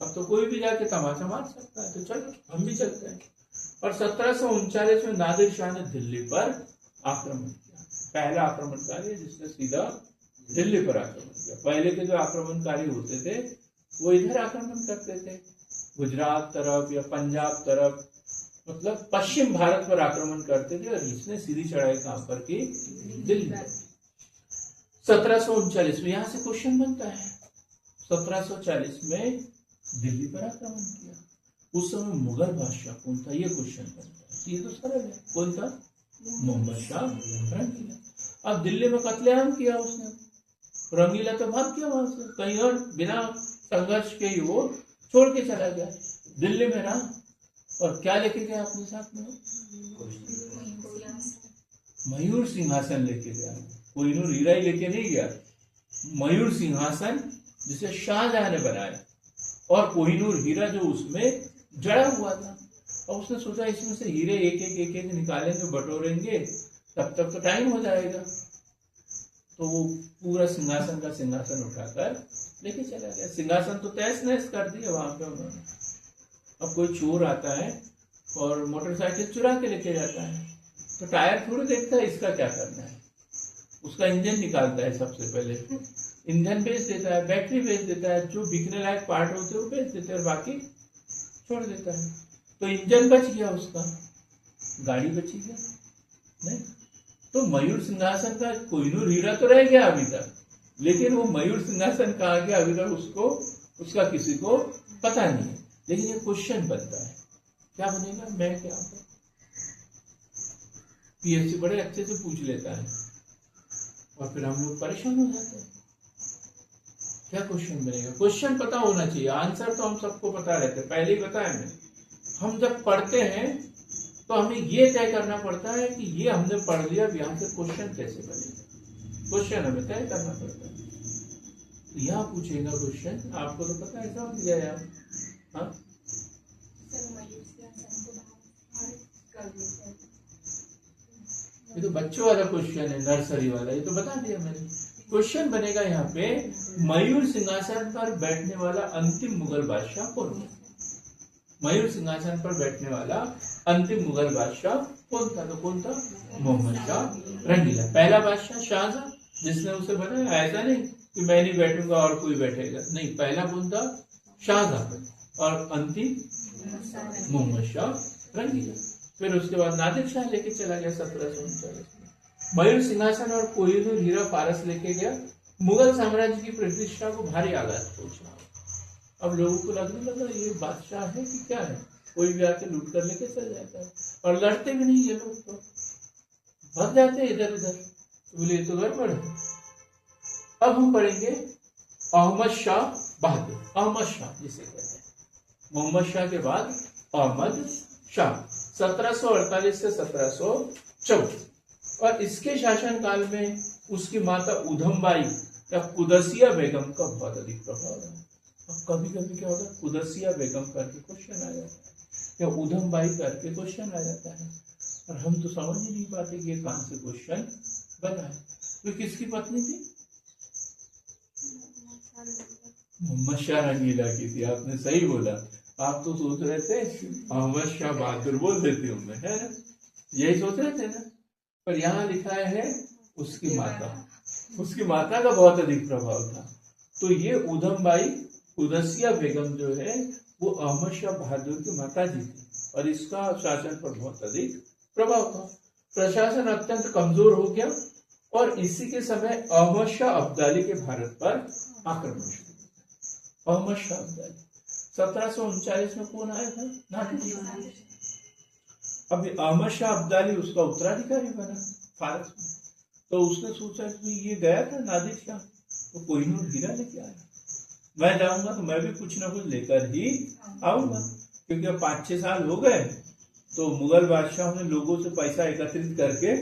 अब तो कोई भी जाके तमाचा मार सकता है, तो चलो हम भी चलते हैं। और 1739 में नादिर शाह ने दिल्ली पर आक्रमण किया। पहला आक्रमणकारी जिसने सीधा दिल्ली पर आक्रमण किया। पहले के जो आक्रमणकारी होते थे वो इधर आक्रमण करते थे, गुजरात तरफ या पंजाब तरफ, मतलब पश्चिम भारत पर आक्रमण करते थे। और इसने सीधी चढ़ाई कहां पर की? दिल्ली पर। 1739 में यहां से क्वेश्चन बनता है, 1740 में दिल्ली पर आक्रमण किया। उस समय मुगल बादशाह कौन था? ये क्वेश्चन बनता है। ये तो सरल है, कौन था? मोहम्मद शाह रंगीला। अब दिल्ली में कत्लेआम किया उसने, रंगीला तो भाग गया वहां से, कहीं और बिना संघर्ष के ही वो छोड़ के चला गया। दिल्ली में रहा और क्या लेके गया अपने साथ में? मयूर सिंहासन लेके गया। कोहिनूर हीरा ही लेके नहीं गया, मयूर सिंहासन जिसे शाहजहां ने बनाया, और कोहिनूर हीरा जो उसमें जड़ा हुआ था। और उसने सोचा इसमें से हीरे एक एक निकालेंगे, बटोरेंगे, तब तक तो टाइम हो जाएगा। तो वो पूरा सिंहासन का सिंहासन उठाकर लेके चला गया। सिंहासन तो तहस नहस कर दिया वहां पे उन्होंने। अब कोई चोर आता है और मोटरसाइकिल चुरा के लेके जाता है, तो टायर थोड़ी देखता है इसका क्या करना है, उसका इंजन निकालता है सबसे पहले, इंजन बेच देता है, बैटरी बेच देता है, जो बिकने लायक पार्ट होते हैं वो बेच देते हैं और बाकी छोड़ देता है। तो इंजन बच गया उसका, गाड़ी बची गया नहीं। तो मयूर सिंहासन का कोहिनूर हीरा तो रह गया अभी तक, लेकिन वो मयूर सिंहासन कहाँ गया अभी तक उसको, उसका किसी को पता नहीं है। लेकिन ये क्वेश्चन बनता है, क्या बनेगा? मैं क्या, पीएससी बड़े अच्छे से पूछ लेता है और फिर हम लोग परेशान हो जाते हैं। क्या क्वेश्चन बनेगा? क्वेश्चन पता होना चाहिए, आंसर तो हम सबको पता रहते हैं, पहले ही बताया मैंने। हम जब पढ़ते हैं तो हमें ये तय करना पड़ता है कि ये हमने पढ़ लिया, अब यहाँ से क्वेश्चन कैसे बनेगा, क्वेश्चन हमें तय करना पड़ता है। तो यहाँ पूछेगा क्वेश्चन, आपको तो पता है, समझ गया यार। हाँ, ये तो बच्चों वाला क्वेश्चन है, नर्सरी वाला, ये तो बता दिया मैंने। क्वेश्चन बनेगा यहाँ पे, मयूर सिंहासन पर बैठने वाला अंतिम मुगल बादशाह कौन है? मयूर सिंहासन पर बैठने वाला अंतिम मुगल बादशाह कौन था? तो कौन था? मोहम्मद शाह रंगीला। पहला बादशाह शाहजहां जिसने उसे बनाया, ऐसा नहीं कि मैं नहीं बैठूंगा और कोई बैठेगा, नहीं, पहला कौन था? शाहजहां, और अंतिम मोहम्मद शाह रंगीला। फिर उसके बाद नादिर शाह लेके चला गया 1739 में। मयूर सिंहासन और कोहिनूर हीरा फारस लेके गया। मुगल साम्राज्य की प्रतिष्ठा को भारी आघात पहुंचा। अब लोगों को लगने लगा ये बादशाह है कि क्या है, कोई भी आके लूट कर लेके चल जाता है, और लड़ते भी नहीं ये लोग, तो भाग जाते हैं इधर उधर, तो बोले तो गड़बड़ है। अब हम पढ़ेंगे अहमद शाह बहादुर, अहमद शाह जिसे कहते हैं, मोहम्मद शाह के बाद अहमद शाह 1748 से 1754। और इसके शासनकाल में उसकी माता उधमबाई या कुदसिया बेगम का बहुत अधिक प्रभाव है। अब कभी कभी क्या होता है, कुदसिया बेगम करके क्वेश्चन आ जाता है या उधमबाई करके क्वेश्चन आ जाता है, और हम तो समझ ही नहीं पाते कि ये कहां से क्वेश्चन बना है। तो किसकी पत्नी थी? मोहम्मद शाह रंगीला की थी। आपने सही बोला, आप तो सोच रहे थे अहमद शाह बहादुर बोल देते हूँ मैं, है ना, यही सोच रहे थे ना, पर यहाँ लिखा है उसकी माता, उसकी माता का बहुत अधिक प्रभाव था। तो ये उधमबाई कुदसिया बेगम जो है वो अहमद शाह बहादुर की माता जी थी, और इसका शासन पर बहुत अधिक प्रभाव था। प्रशासन अत्यंत कमजोर हो गया, और इसी के समय अहमद शाह अब्दाली के भारत पर आक्रमण शुरू हुआ। अहमद शाह अब्दाली 1739 में कौन आया था? नादिर शाह। अब अहमद शाह अब्दाली उसका उत्तराधिकारी बना फारस में, तो उसने सोचा कि ये गया था नादिर शाह, तो कोहिनूर हीरा लेके आया, मैं जाऊंगा तो मैं भी कुछ ना कुछ लेकर ही आऊंगा, क्योंकि अब 5-6 साल हो गए, तो मुगल बादशाहों ने लोगों से पैसा एकत्रित करके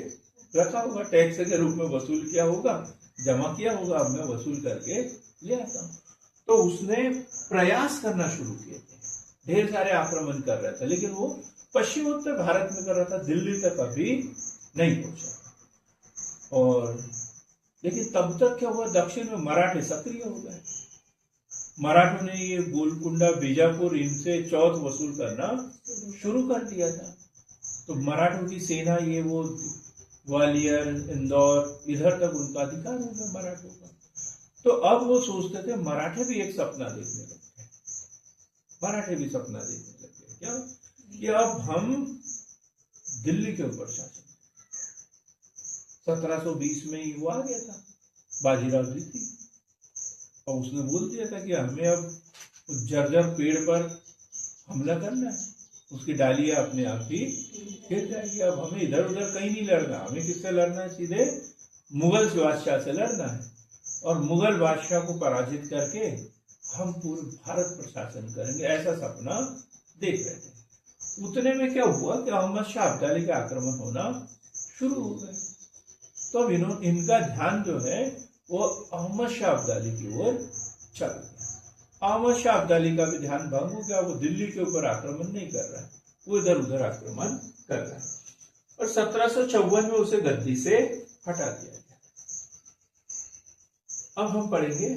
रखा होगा, टैक्स के रूप में वसूल किया होगा, जमा किया होगा, अब मैं वसूल करके ले आता हूँ। तो उसने प्रयास करना शुरू किए थे, ढेर सारे आक्रमण कर रहा था, लेकिन वो पश्चिमोत्तर भारत में कर रहा था, दिल्ली तक अभी नहीं पहुंचा। और लेकिन तब तक क्या हुआ, दक्षिण में मराठे सक्रिय हो गए। मराठों ने ये गोलकुंडा, बीजापुर, इनसे चौथ वसूल करना शुरू कर दिया था। तो मराठों की सेना ये वो ग्वालियर, इंदौर, इधर तक उनका अधिकार हो गया मराठों का। तो अब वो सोचते थे, मराठे भी एक सपना देखने लग गए, मराठे भी सपना देखने लग गए, क्या कि अब हम दिल्ली के ऊपर शासन। 1720 में ही वो आ गया था बाजीराव द्वितीय, और उसने बोल दिया था कि हमें अब जर्जर पेड़ पर हमला करना है, उसकी डालियां अपने आप ही गिर जाएगी। अब हमें इधर उधर कहीं नहीं लड़ना, हमें किससे लड़ना है? सीधे मुगल बादशाह से लड़ना है, और मुगल बादशाह को पराजित करके हम पूरे भारत पर शासन करेंगे, ऐसा सपना देख रहे थे। उतने में क्या हुआ कि अहमद शाह अब्दाली का आक्रमण होना शुरू हो गए। तो अब इनका ध्यान जो है वो अहमद शाह अब्दाली की ओर चल गया। अहमद शाह अब्दाली का भी ध्यान भंग हो गया, वो दिल्ली के ऊपर आक्रमण नहीं कर रहा है, वो इधर उधर आक्रमण कर रहा है, और 1754 में उसे गद्दी से हटा दिया गया। अब हम पढ़ेंगे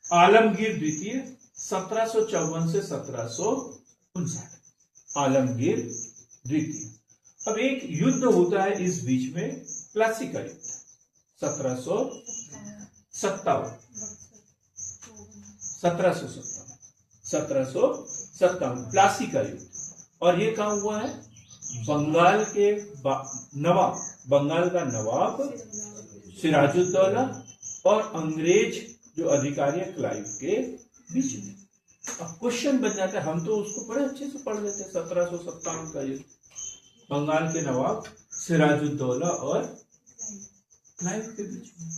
आलमगीर द्वितीय 1754 से 1759। आलमगीर द्वितीय। अब एक युद्ध होता है इस बीच में, प्लासी का युद्ध 1757 प्लासी का युद्ध। और ये कहाँ हुआ है? बंगाल के नवाब, बंगाल का नवाब सिराजुद्दौला और अंग्रेज जो अधिकारी है क्लाइव के बीच में। अब क्वेश्चन बन जाता है, हम तो उसको बड़े अच्छे से पढ़ लेते हैं, 1757 का युद्ध, बंगाल के नवाब सिराजुद्दौला और क्लाइव के बीच में,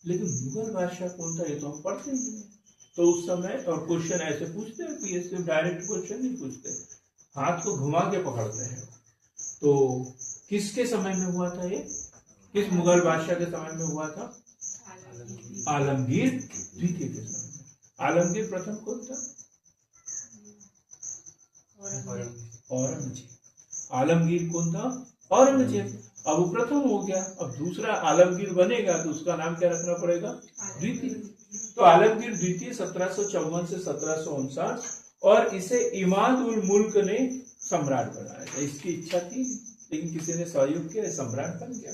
लेकिन मुगल बादशाह कौन था ये तो हम पढ़ते ही नहीं। तो उस समय, और क्वेश्चन ऐसे पूछते हैं कि ये सिर्फ डायरेक्ट क्वेश्चन नहीं पूछते, हाथ को घुमा के पकड़ते हैं। तो किसके समय में हुआ था ये? किस मुगल बादशाह के समय में हुआ था? आलमगीर द्वितीय के समय में। आलमगीर प्रथम कौन था? औरंगजेब। आलमगीर कौन था? औरंगजेब। अब वो प्रथम हो गया, अब दूसरा आलमगीर बनेगा तो उसका नाम क्या रखना पड़ेगा? द्वितीय। तो आलमगीर द्वितीय 1754 से 1759 और इसे इमाद उल मुल्क ने सम्राट बनाया था। इसकी इच्छा थी लेकिन किसी ने सहयोग किया, सम्राट बन गया।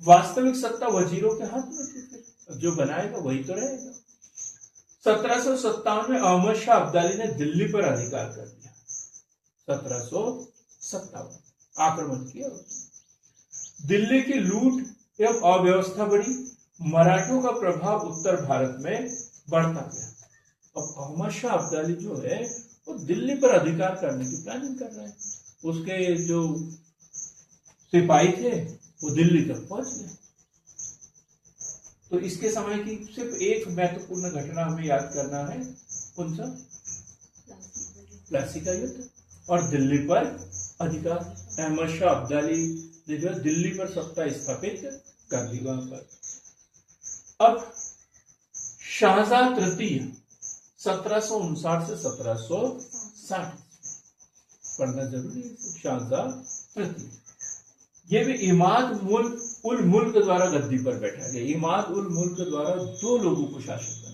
वास्तविक सत्ता वजीरों के हाथ में थी, जो बनाएगा वही तो रहेगा। 1757 में अहमद शाह अब्दाली ने दिल्ली पर अधिकार कर दिया। 1757 आक्रमण किया। दिल्ली की लूट एवं अव्यवस्था बढ़ी। मराठों का प्रभाव उत्तर भारत में बढ़ता गया। अब अहमद शाह अब्दाली जो है वो दिल्ली पर अधिकार करने की प्लानिंग कर रहे हैं। उसके जो सिपाही थे वो दिल्ली तक पहुंच गए। तो इसके समय की सिर्फ एक महत्वपूर्ण घटना हमें याद करना है, कौन सा? प्लासी का युद्ध और दिल्ली पर अधिकार। अहमद शाह अब्दाली ने जो दिल्ली पर सत्ता स्थापित कर दी वहां पर। अब शाहजहां तृतीय 1759 से 1760 पढ़ना जरूरी है। शाहजहां तृतीय ये भी इमाद उल मुल्क द्वारा गद्दी पर बैठा गया। इमाद उल मुल्क द्वारा दो लोगों को शासक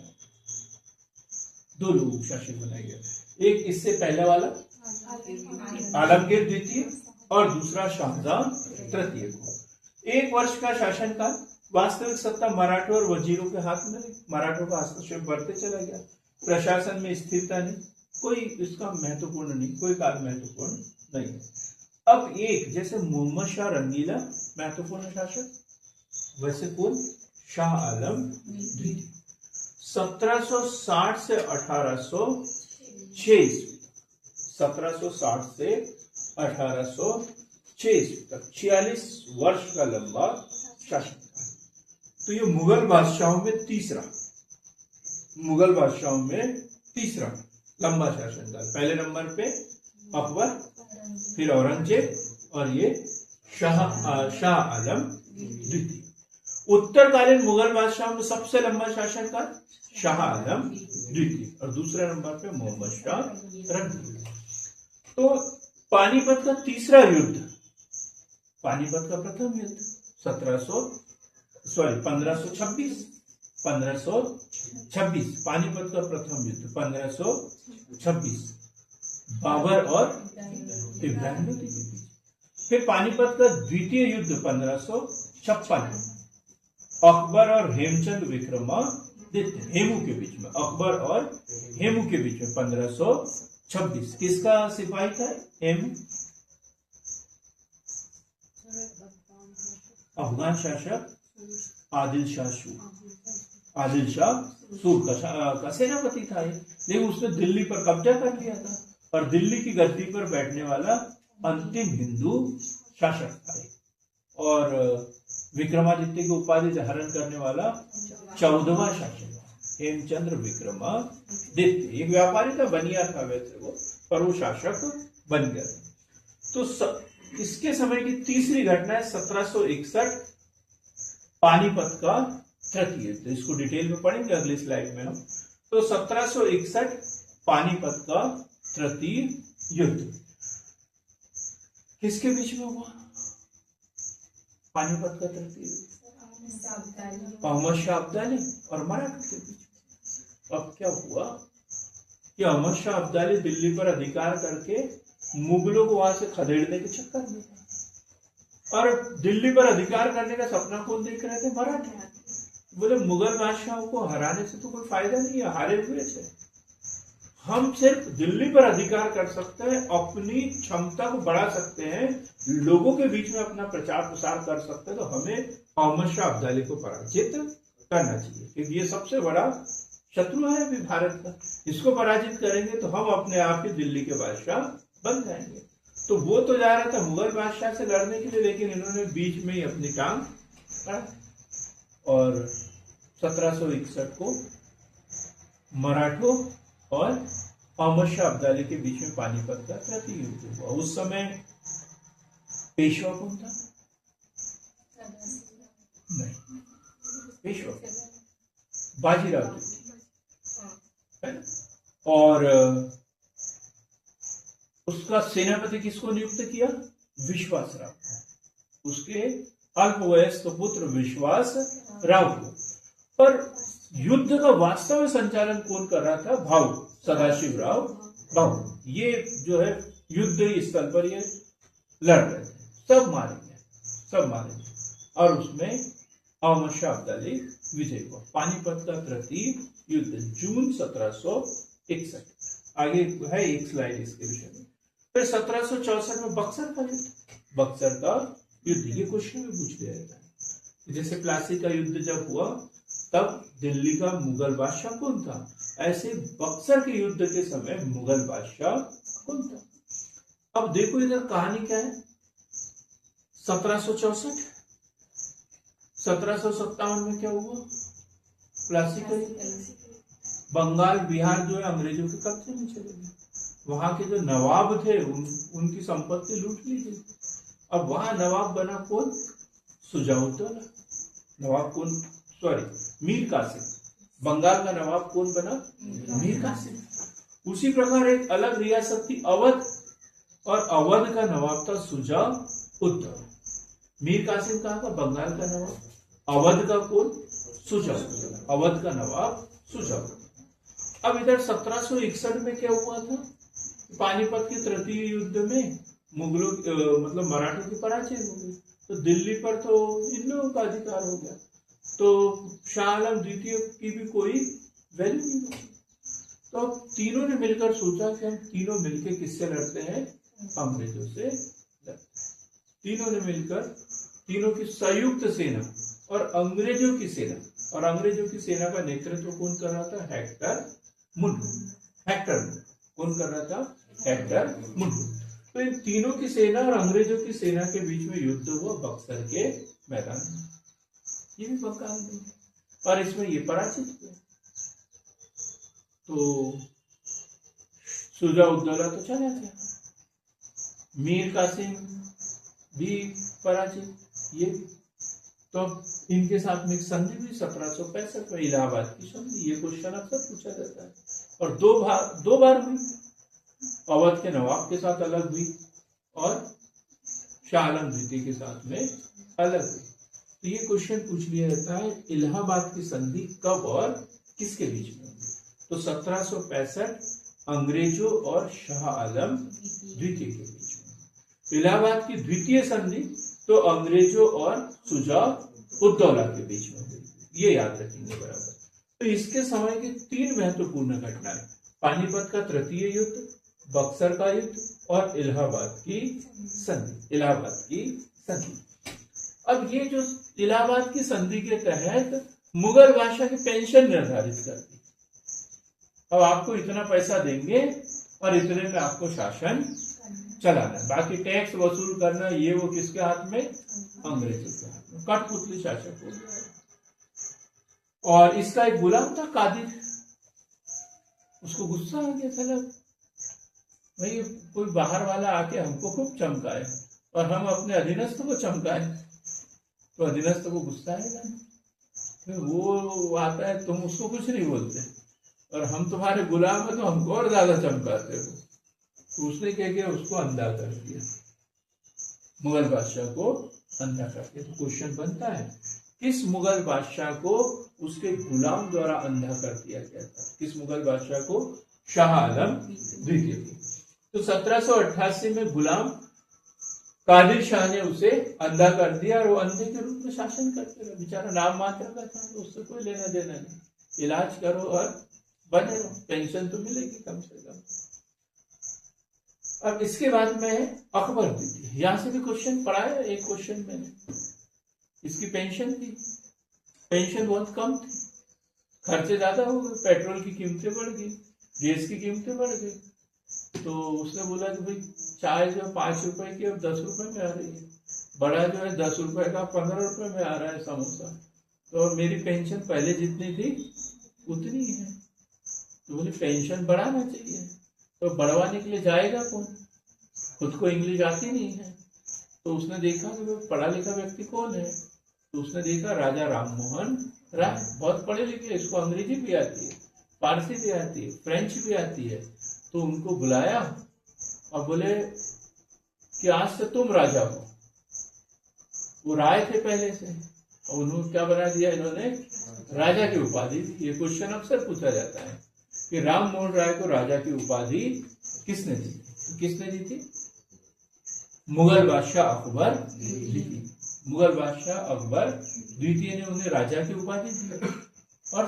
बनाया गया। एक इससे पहले वाला आलमगीर द्वितीय और दूसरा शाहजहां तृतीय को। 1 वर्ष का शासनकाल। वास्तविक सत्ता मराठों और वजीरों के हाथ में। मराठों का हस्तक्षेप बढ़ते चला गया। प्रशासन में स्थिरता नहीं, कोई इसका महत्वपूर्ण नहीं, कोई कार्य महत्वपूर्ण नहीं है। अब एक जैसे मोहम्मद शाह रंगीला महत्वपूर्ण शासक, वैसे कौन? शाह आलम द्वितीय। 1760 से 1806 ईस्वी, 1760 से 1806 ईस्वी तक 46 वर्ष का लंबा शासन। तो ये मुगल बादशाहों में तीसरा लंबा शासनकाल। पहले नंबर पे अकबर, फिर औरंगजेब और ये शाह आलम द्वितीय। उत्तरकालीन मुगल बादशाहों में सबसे लंबा शासनकाल शाह आलम द्वितीय और दूसरे नंबर पे मोहम्मद शाह रंगीला। तो पानीपत का तीसरा युद्ध, पानीपत का प्रथम युद्ध 1526 पानीपत का प्रथम युद्ध 1526 बाबर और इब्राहिम लोदी के बीच। फिर पानीपत का द्वितीय युद्ध 1556 अकबर और हेमचंद विक्रमादित्य हेमू के बीच में। अकबर और हेमू के बीच में 1526। किसका सिपाही था हेमू? अफगान शासक आदिल शाह सूर का सेनापति था ये, लेकिन उसने दिल्ली पर कब्जा कर लिया था और दिल्ली की गद्दी पर बैठने वाला अंतिम हिंदू शासक था। और विक्रमादित्य की उपाधि धारण करने वाला 14वां शासक हेमचंद्र विक्रमादित्य। एक व्यापारी था, बनिया था वैसे वो, पर वो शासक बन गया। तो इसके समय की तीसरी घटना है 1761 पानीपत का तृतीय युद्ध। इसको डिटेल में पढ़ेंगे अगली स्लाइड में हम। तो 1761 पानीपत का तृतीय युद्ध किसके बीच में हुआ? पानीपत का तृतीय युद्ध अहमद शाह अब्दाली और मराठों के बीच। अब क्या हुआ कि अहमद शाह अब्दाली दिल्ली पर अधिकार करके मुगलों को वहां से खदेड़ने के चक्कर में, और दिल्ली पर अधिकार करने का सपना कौन देख रहे थे? मराठे। बोले मुगल बादशाहों को हराने से तो कोई फायदा नहीं है, हारे हुए थे। हम सिर्फ दिल्ली पर अधिकार कर सकते हैं, अपनी क्षमता को बढ़ा सकते हैं, लोगों के बीच में अपना प्रचार प्रसार कर सकते हैं। तो हमें अहमद शाह अब्दाली को पराजित करना चाहिए, क्योंकि ये सबसे बड़ा शत्रु है अभी भारत का। इसको पराजित करेंगे तो हम अपने आप ही दिल्ली के बादशाह बन जाएंगे। तो वो तो जा रहा था मुगल बादशाह से लड़ने के लिए, लेकिन इन्होंने बीच में ही अपनी टांग और 1761 को मराठों और अहमद शाह अब्दाली के बीच में पानीपत का तृतीय युद्ध हुआ। उस समय पेशवा कौन था? नहीं, पेशवा बाजीराव और उसका सेनापति किसको नियुक्त किया? विश्वासराव। उसके अल्पवयस्क पुत्र विश्वास राव को। पर युद्ध का वास्तव में संचालन कौन कर रहा था? भाऊ सदाशिव राव बहुत, ये जो है युद्ध स्थल पर ये लड़ रहे थे, सब मारेंगे और उसमें अहमद शाह अब्दाली विजय हुआ। पानीपत का तृतीय युद्ध जून 1761। आगे है एक स्लाइड इसके विषय में। फिर 1764 में बक्सर का युद्ध, बक्सर का युद्ध ये क्वेश्चन में पूछ लिया जाता है। जैसे प्लासी का युद्ध जब हुआ तब दिल्ली का मुगल बादशाह कौन था, ऐसे बक्सर के युद्ध के समय मुगल बादशाह कौन था। अब देखो इधर कहानी क्या है। 1764, 1757 में क्या हुआ, प्लासी का युद्ध। बंगाल बिहार जो है अंग्रेजों के कब्जे में चले गए। वहां के जो नवाब थे उनकी संपत्ति लूट ली गई। अब वहां नवाब बना कौन, सुजाउद्दौला। नवाब कौन, सॉरी मीर कासिम। बंगाल का नवाब कौन बना, मीर कासिम। उसी प्रकार एक अलग रियासत थी अवध, और अवध का नवाब था सुजाउद्दौला। मीर कासिम कहाँ का, बंगाल का नवाब। अवध का कौन, सुजाउद्दौला। अवध का नवाब सुजाउद्दौला। अब इधर 1761 में क्या हुआ था, पानीपत के तृतीय युद्ध में मुगलों मतलब मराठों की पराजय हो गई। तो दिल्ली पर तो इन लोगों का अधिकार हो गया, तो शाह आलम द्वितीय की भी कोई वैल्यू नहीं होगी। तो अब तीनों ने मिलकर सोचा कि हम तीनों मिलकर किससे लड़ते हैं, अंग्रेजों से लड़ते। तीनों ने मिलकर, तीनों की संयुक्त सेना और अंग्रेजों की सेना, और अंग्रेजों की सेना का नेतृत्व कौन कर रहा था, हेक्टर मुंडू। कौन कर रहा था, हेक्टर मुंडू। तो इन तीनों की सेना और अंग्रेजों की सेना के बीच में युद्ध हुआ बक्सर के मैदान में। ये भी बंगाल में, और इसमें ये पराजित हुए। तो सुजाउद्दौला तो चला गया, मीर कासिम भी पराजित, ये तो इनके साथ में एक संधि भी 1765 में, इलाहाबाद की संधि। ये क्वेश्चन अक्सर पूछा जाता है, और दो बार हुई। अवध के नवाब के साथ अलग हुई और शाह आलम द्वितीय के साथ में अलग हुई। तो ये क्वेश्चन पूछ लिया जाता है, इलाहाबाद की संधि कब और किसके बीच में हुई। तो 1765 अंग्रेजों और शाह आलम द्वितीय के बीच में। इलाहाबाद की द्वितीय संधि तो अंग्रेजों और सुजाउद्दौला के बीच में हुई। ये याद रखेंगे बराबर। तो इसके समय की तीन महत्वपूर्ण घटनाएं, पानीपत का तृतीय युद्ध, बक्सर का युद्ध और इलाहाबाद की संधि। अब ये जो इलाहाबाद की संधि के तहत मुगल बादशाह की पेंशन निर्धारित कर दी। अब आपको इतना पैसा देंगे और इतने में आपको शासन चलाना, बाकी टैक्स वसूल करना ये वो किसके हाथ में, अंग्रेजों के हाथ में। कठपुतली शासक हो गया। और इसका एक गुलाम था कादिर, उसको गुस्सा आ गया था, भाई कोई बाहर वाला आके हमको खूब चमकाए और हम अपने अधीनस्थ को चमकाए, तो अधीनस्थ को गुस्सा आएगा। फिर वो आता है, तुम उसको कुछ नहीं बोलते और हम तुम्हारे गुलाम है तो हमको और ज्यादा चमकाते हो। तो उसने क्या किया, उसको अंधा कर दिया, मुगल बादशाह को अंधा कर दिया। तो क्वेश्चन बनता है, किस मुगल बादशाह को उसके गुलाम द्वारा अंधा कर दिया गया था, किस मुगल बादशाह को, शाह आलम द्वितीय को। तो 1788 में गुलाम कादिर शाह ने उसे अंधा कर दिया और वो अंधे के रूप में शासन करते रहे। बेचारा नाम मात्र का था, उससे कोई लेना देना नहीं, इलाज करो और बने रहो, पेंशन तो मिलेगी कम से कम। अब इसके बाद में अकबर द्वितीय, यहां से भी क्वेश्चन पढ़ा है, एक क्वेश्चन मैंने, इसकी पेंशन थी, पेंशन बहुत कम थी, खर्चे ज्यादा हो गए, पेट्रोल की कीमतें बढ़ गई, गैस की कीमतें बढ़ गई। तो उसने बोला कि भाई चाय जो 5 रुपए की अब 10 रुपए में आ रही है, बड़ा जो है 10 रुपए का 15 रुपए में आ रहा है समोसा, तो मेरी पेंशन पहले जितनी थी उतनी है, तो बोले पेंशन बढ़ाना चाहिए। तो बढ़वाने के लिए जाएगा कौन, खुद को इंग्लिश आती नहीं है। तो उसने देखा कि पढ़ा लिखा व्यक्ति कौन है, तो उसने देखा राजा राममोहन राय, बहुत पढ़े लिखे, इसको अंग्रेजी भी आती है, फारसी भी आती है, फ्रेंच भी आती है। तो उनको बुलाया और बोले कि आज से तुम राजा हो। वो राय थे पहले से, और उन्होंने क्या बना दिया, इन्होंने राजा की उपाधि दी। ये क्वेश्चन अक्सर पूछा जाता है कि राम मोहन राय को राजा की उपाधि किसने दी? किसने दी थी? मुगल बादशाह अकबर द्वितीय। मुगल बादशाह अकबर द्वितीय ने उन्हें राजा की उपाधि दी और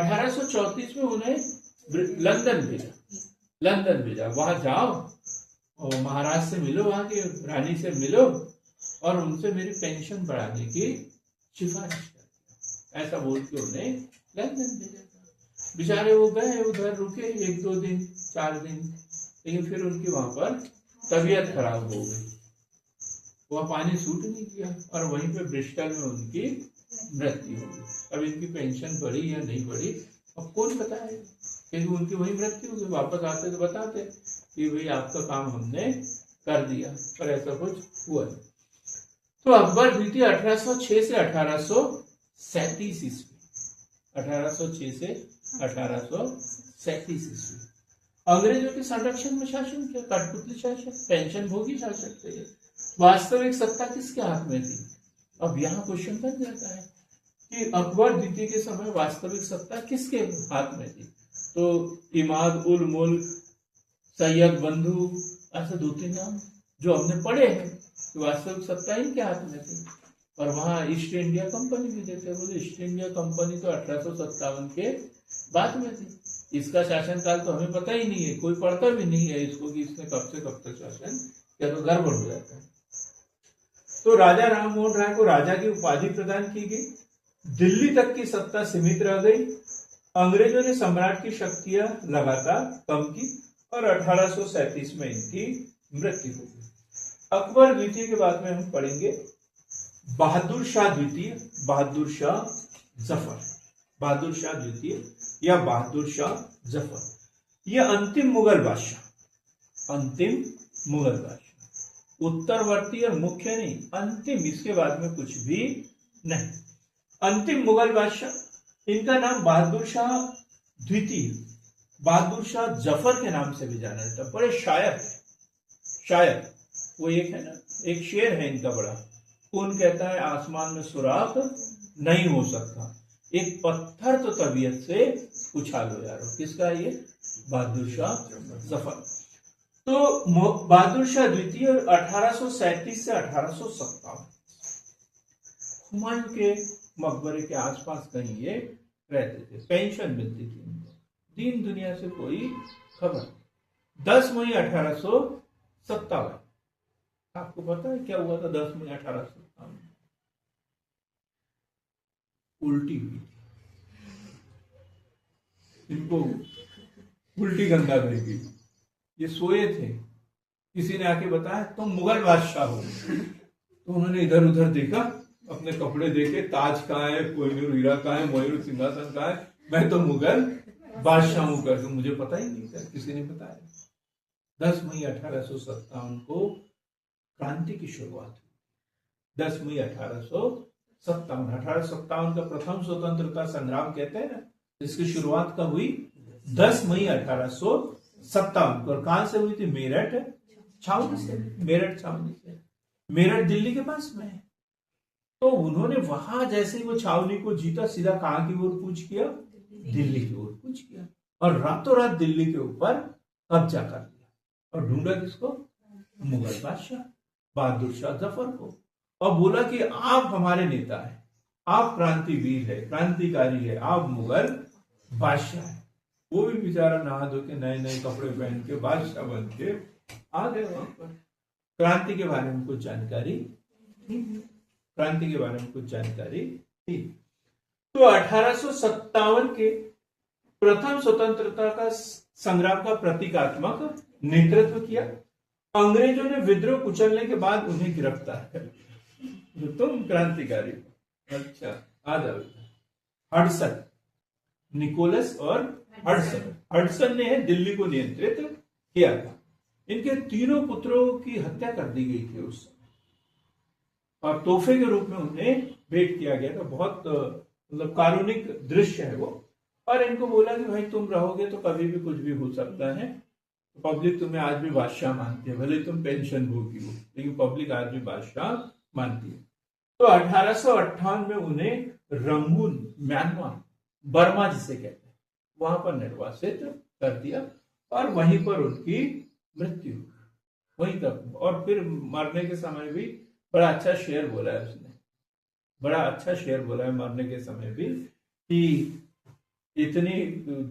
1834 में उन्हें लंदन भेजा। वहां जाओ और महाराज से मिलो, वहां की रानी से मिलो और उनसे मेरी पेंशन बढ़ाने की सिफारिश कर, ऐसा बोल के उन्हें लंदन भेजा था। बेचारे वो गए, उधर रुके 1-2 दिन 4 दिन, लेकिन फिर उनकी वहां पर तबीयत खराब हो गई, वह पानी सूट नहीं किया और वहीं पे ब्रिस्टल में उनकी मृत्यु हो गई। अब इनकी पेंशन बढ़ी या नहीं बढ़ी अब कौन बताएगा, क्योंकि उनकी वही मृत्यु हो गई। वापस आते तो बताते कि भाई आपका काम हमने कर दिया, पर ऐसा कुछ हुआ नहीं। तो अकबर द्वितीय 1806 से 1837 ईस्वी, 1806 से 1837 ईस्वी अंग्रेजों के संरक्षण में शासन किया, कठपुतली शासन, पेंशन भोगी शासक थे। वास्तविक सत्ता किसके हाथ में थी? अब यहाँ क्वेश्चन बन जाता है कि अकबर द्वितीय के समय वास्तविक सत्ता किसके हाथ में थी? तो इमाद उल मुल्क, सैयद बंधु, ऐसे 2-3 नाम जो हमने पढ़े हैं कि वास्तविक सत्ता इनके हाथ में थी। और वहां ईस्ट इंडिया कंपनी भी देते हैं, बोले ईस्ट इंडिया कंपनी तो 1857 के बाद में थी। इसका शासनकाल तो हमें पता ही नहीं है, कोई पढ़ता भी नहीं है इसको कि इसने कब से कब तक शासन किया, तो गड़बड़ हो जाता है। तो राजा राम मोहन राय को राजा की उपाधि प्रदान की गई, दिल्ली तक की सत्ता सीमित रह गई, अंग्रेजों ने सम्राट की शक्तियां लगातार कम की और 1837 में इनकी मृत्यु हो गई। अकबर द्वितीय के बाद में हम पढ़ेंगे बहादुर शाह द्वितीय, बहादुर शाह जफर, बहादुर शाह द्वितीय या बहादुर शाह जफर। यह अंतिम मुगल बादशाह, अंतिम मुगल बादशाह, उत्तरवर्ती और मुख्य नहीं, अंतिम, इसके बाद में कुछ भी नहीं, अंतिम मुगल बादशाह। इनका नाम बहादुर शाह द्वितीय, बहादुर शाह जफर के नाम से भी जाना जाता है। बड़े शायर है, शायर, वो एक है ना, एक शेर है इनका बड़ा, कौन कहता है आसमान में सुराख नहीं हो सकता, एक पत्थर तो तबीयत से उछालो यारो। किसका ये? बहादुर शाह जफर। तो बहादुर शाह द्वितीय 1837 से 1857 हुमायूं के मकबरे के आसपास कहीं ये रहते थे, पेंशन मिलती थी इनको, दीन दुनिया से कोई खबर। 10 मई 1857, आपको पता है क्या हुआ था 10 मई 1857? उल्टी हुई थी, इनको उल्टी गंगा बह गई। ये सोए थे, किसी ने आके बताया तुम मुगल बादशाह हो, तो उन्होंने इधर उधर देखा, अपने कपड़े देखे, ताज कहाँ है, कोहिनूर हीरा कहाँ है, मयूर सिंहासन कहाँ है, मैं तो मुगल बादशाह हूं करके मुझे पता ही नहीं था, किसी ने बताया। 10 मई 1857 को क्रांति की शुरुआत हुई। 10 मई 1857, 1857 का प्रथम स्वतंत्रता संग्राम कहते हैं ना, इसकी शुरुआत कब हुई? 10 मई 1857 और कहां से हुई थी? मेरठ छावनी से, मेरठ छावनी से। मेरठ दिल्ली के पास में है। तो उन्होंने वहां जैसे ही वो छावनी को जीता, सीधा कहां की ओर कूच किया? दिल्ली की ओर कूच किया और रातों रात दिल्ली के ऊपर कब्जा कर लिया और ढूंढा किसको? मुगल बादशाह बहादुर शाह जफर को, और बोला कि आप हमारे नेता हैं, आप क्रांतिवीर है, क्रांतिकारी है, आप मुगल बादशाह है। वो भी बेचारा नहा धो के नए नए कपड़े पहन के बादशाह बन के आ गए वहां पर। क्रांति के बारे में कुछ जानकारी थी, क्रांति के बारे में कुछ जानकारी थी। तो 1857 के प्रथम स्वतंत्रता का संग्राम का प्रतीकात्मक नेतृत्व किया। अंग्रेजों ने विद्रोह कुचलने के बाद उन्हें गिरफ्तार कर लिया। तुम क्रांतिकारी, अच्छा आ जाओ। हडसन, निकोलस और हडसन ने दिल्ली को नियंत्रित किया था। इनके तीनों पुत्रों की हत्या कर दी गई थी उस समय और तोहफे के रूप में उन्हें भेंट किया गया था। बहुत मतलब कारुणिक दृश्य है वो। और इनको बोला कि भाई तुम रहोगे तो कभी भी कुछ भी हो सकता है, पब्लिक तुम्हें आज भी बादशाह मानती है, भले तुम पेंशन भोगी हो, लेकिन पब्लिक आज भी बादशाह मानती है। तो 1858 में उन्हें रंगून, म्यांमार, बर्मा जिसे कहते हैं, वहां पर निर्वासित कर दिया और वहीं पर उनकी मृत्यु हुई वहीं तक। और फिर मरने के समय भी बड़ा अच्छा शेर बोला है उसने, बड़ा अच्छा शेर बोला है मरने के समय भी कि इतनी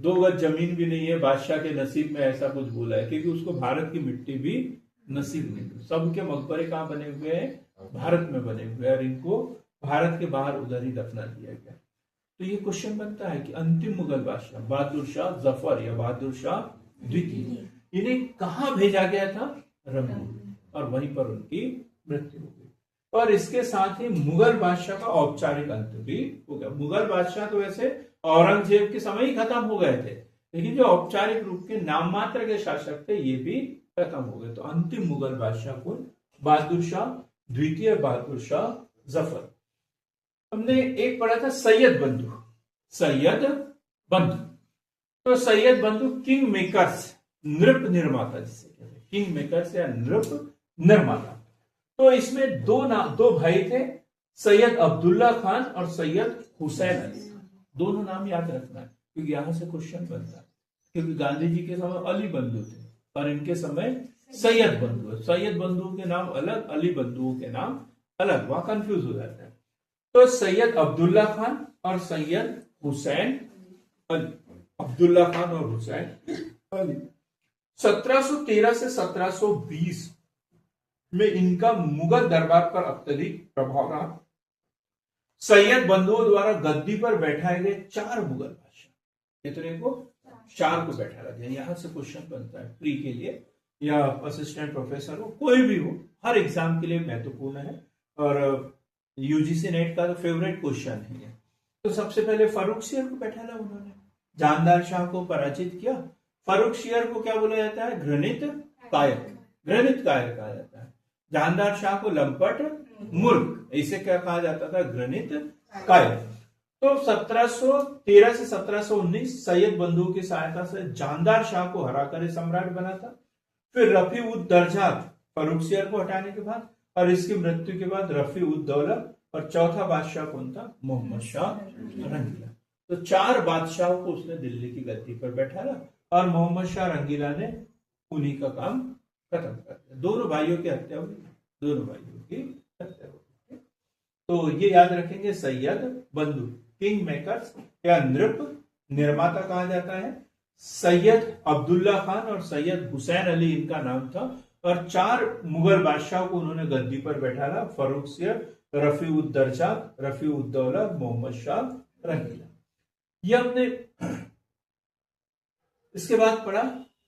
2 गज जमीन भी नहीं है बादशाह के नसीब में, ऐसा कुछ बोला है, क्योंकि उसको भारत की मिट्टी भी नसीब नहीं। सबके मकबरे कहाँ बने हुए हैं? भारत में बने हुए हैं, और इनको भारत के बाहर उधर ही दफना दिया गया। तो ये क्वेश्चन बनता है कि अंतिम मुगल बादशाह बहादुर शाह जफर या बहादुर शाह द्वितीय, इन्हें कहाँ भेजा गया था? रंगून, और वहीं पर उनकी मृत्यु हो गई। और इसके साथ ही मुगल बादशाह का औपचारिक अंत भी हो गया। मुगल बादशाह तो वैसे औरंगजेब के समय ही खत्म हो गए थे, लेकिन जो औपचारिक रूप के नाम मात्र के शासक थे ये भी खत्म हो गए। तो अंतिम मुगल बादशाह कौन? बहादुर शाह द्वितीय, बहादुर शाह जफर। हमने एक पढ़ा था सैयद बंधु, सैयद बंधु। तो सैयद बंधु किंग मेकर्स, नृप निर्माता जिसे कहते हैं, किंग मेकर्स या नृप निर्माता। तो इसमें दो भाई थे, सैयद अब्दुल्ला खान और सैयद हुसैन अली। दोनों नाम याद रखना है क्योंकि यहां से क्वेश्चन बनता है, क्योंकि गांधी जी के समय अली बंधु थे और इनके समय सैयद बंधु है। सैयद बंधुओं के नाम अलग, अली बंधुओं के नाम अलग, वहां कंफ्यूज हो जाता है। तो सैयद अब्दुल्ला खान और सैयद हुसैन अली, अब्दुल्ला खान और हुसैन अली। 1713 से 1720 में इनका मुगल दरबार पर अत्यधिक प्रभाव रहा। सैयद बंधुओं द्वारा गद्दी पर बैठाए गए 4 मुगल बादशाह, कितने को? 4 को बैठा गया। यहां से क्वेश्चन बनता है प्री के लिए या असिस्टेंट प्रोफेसर हो, कोई भी हो, हर एग्जाम के लिए महत्वपूर्ण है और यूजीसी नेट का तो फेवरेट क्वेश्चन है। तो सबसे पहले फारूक शेर को बैठाया उन्होंने, जानदार शाह को पराजित किया। फारूक शेर को क्या बोला जाता है? घृणित कायर, घृणित कायर कहा जाता है। जानदार शाह को लंपट मूर्ख, इसे क्या कहा जाता था? घृणित कायर। तो 1713 से 1719 सैयद बंधुओं की सहायता से जानदार शाह को हराकर सम्राट बना था। फिर रफी उद दर्जात फारूक शेर को हटाने के बाद और इसकी मृत्यु के बाद रफी उद दौला, और चौथा बादशाह कौन था? मोहम्मद शाह रंगीला। तो 4 बादशाहों को उसने दिल्ली की गद्दी पर बैठाया और मोहम्मद शाह रंगीला ने उन्हीं का काम खत्म कर दिया। दोनों भाइयों की हत्या हुई, दोनों भाइयों की हत्या हुई। तो ये याद रखेंगे, सैयद बंधु किंग मेकर्स या नृप निर्माता कहा जाता है। सैयद अब्दुल्ला खान और सैयद हुसैन अली इनका नाम था, और 4 मुगल बादशाहों को उन्होंने गद्दी पर बैठाया, फारूक शेर, रफी उद दर्जा, रफी उद दौला, मोहम्मद शाह रंगीला। ये हमने इसके बाद पढ़ा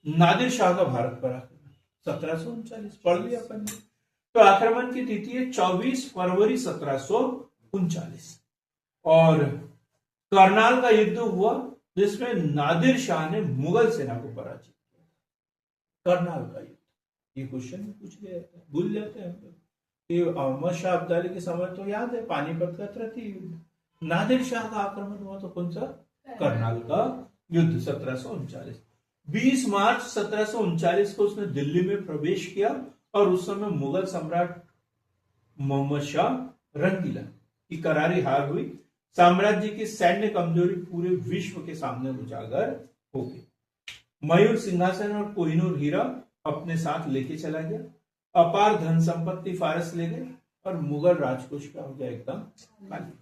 नादिर शाह का भारत पर आक्रमण 1739, पढ़ लिया अपन ने। तो आक्रमण की तिथि है 24 फरवरी 1739 और करनाल का युद्ध हुआ जिसमें नादिर शाह ने मुगल सेना को पराजित किया। करनाल का युद्ध, ये क्वेश्चन में पूछ लिया जाता है, भूल जाते हैं हम लोग कि अहमद शाह अब्दाली के समय तो याद है पानीपत का तृतीय युद्ध, नादिर शाह का आक्रमण हुआ तो कौन सा? करनाल का युद्ध 1739। 20 मार्च 1739 को उसने दिल्ली में प्रवेश किया और उस समय मुगल सम्राट मोहम्मद शाह रंगीला की करारी हार हुई। साम्राज्य की सैन्य कमजोरी पूरे विश्व के सामने उजागर हो गई। मयूर सिंहासन और कोहिनूर हीरा अपने साथ लेके चला गया। अपार धन संपत्ति फारस ले गए और मुगल राजकोष का हो गया एकदम खाली।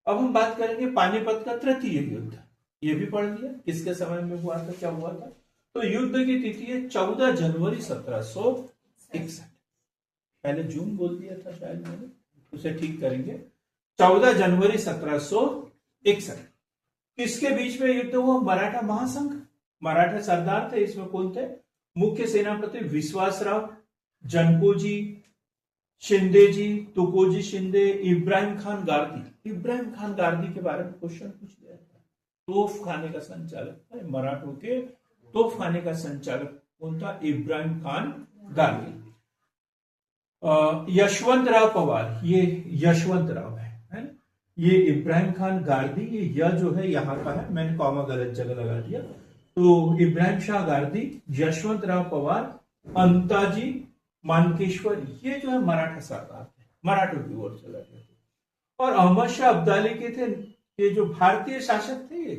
अब हम बात करेंगे पानीपत का तृतीय युद्ध, ये भी पढ़ लिया किसके समय में हुआ था, क्या हुआ था। तो युद्ध की तिथि है 14 जनवरी 1761। पहले जून बोल दिया था शायद मैंने, उसे ठीक करेंगे। 14 जनवरी 1761 किसके बीच में युद्ध हुआ? मराठा महासंघ, मराठा सरदार थे, इसमें कौन थे? मुख्य सेनापति विश्वासराव, जनकोजी शिंदे जी, तुकोजी शिंदे, इब्राहिम खान गार्दी। इब्राहिम खान गार्दी के बारे में क्वेश्चन पूछ लिया था। तोफ खाने का संचालक, मराठों के तोफ खाने का संचालक कौन था? इब्राहिम खान गार्दी। यशवंत राव पवार, ये यशवंत राव है ना? ये इब्राहिम खान गार्दी, ये यह जो है यहाँ का है, मैंने कॉमा गलत जगह लगा दिया। तो इब्राहिम शाह गार्दी, यशवंत राव पवार, अंताजी मानकेश्वर, ये जो है मराठा सरदार थे, मराठों की ओर से लड़ रहे थे। और अहमद शाह अब्दाली के थे, ये जो भारतीय शासक थे,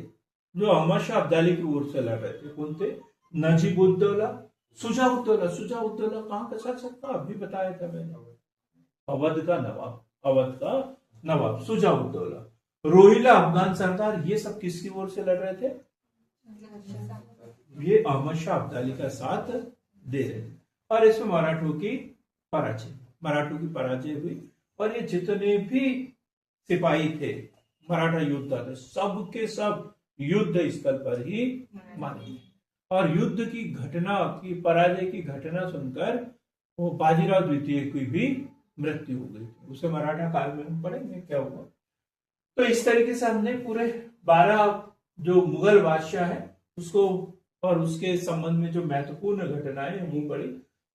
जो अहमद शाह अब्दाली की ओर से लड़ रहे थे, कौन थे? नजीबुद्दौला, शुजाउद्दौला। शुजाउद्दौला कहाँ का शासक था? अभी बताया था मैंने, अवध का नवाब, अवध का नवाब शुजाउद्दौला। रोहिला अफगान सरदार, ये सब किसकी ओर से लड़ रहे थे? ये अहमद शाह अब्दाली का साथ दे रहे थे। और इसमें मराठों की पराजय हुई। और ये जितने भी सिपाही थे, मराठा योद्धा थे, सब के सब युद्ध स्थल पर ही मारे गए। और युद्ध की घटना की, पराजय की घटना सुनकर वो बाजीराव द्वितीय की भी मृत्यु हो गई थी। उसे मराठा काल में हम पढ़ेंगे क्या हुआ। तो इस तरीके से हमने पूरे 12 जो मुगल बादशाह है उसको और उसके संबंध में जो महत्वपूर्ण घटनाएं वो पढ़ी।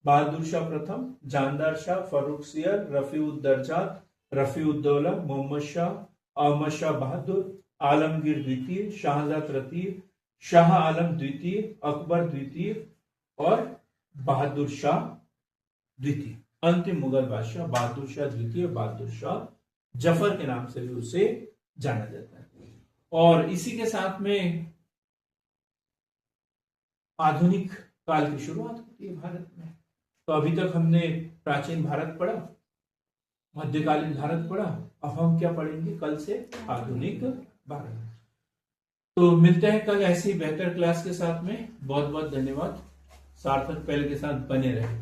बहादुर शाह प्रथम, जानदार शाह, फर्रुख सियर, रफीउद्दर्जात, रफीउद्दौला, मोहम्मद शाह, अहमद शाह बहादुर, आलमगीर द्वितीय, शाहजहां तृतीय, शाह आलम द्वितीय, अकबर द्वितीय और बहादुर शाह द्वितीय। अंतिम मुगल बादशाह बहादुर शाह द्वितीय, बहादुर शाह जफर के नाम से भी उसे जाना जाता है। और इसी के साथ में आधुनिक काल की शुरुआत होती है भारत में। तो अभी तक हमने प्राचीन भारत पढ़ा, मध्यकालीन भारत पढ़ा, अब हम क्या पढ़ेंगे कल से? आधुनिक भारत। तो मिलते हैं कल ऐसी बेहतर क्लास के साथ में। बहुत बहुत धन्यवाद। सार्थक पहल के साथ बने रहे।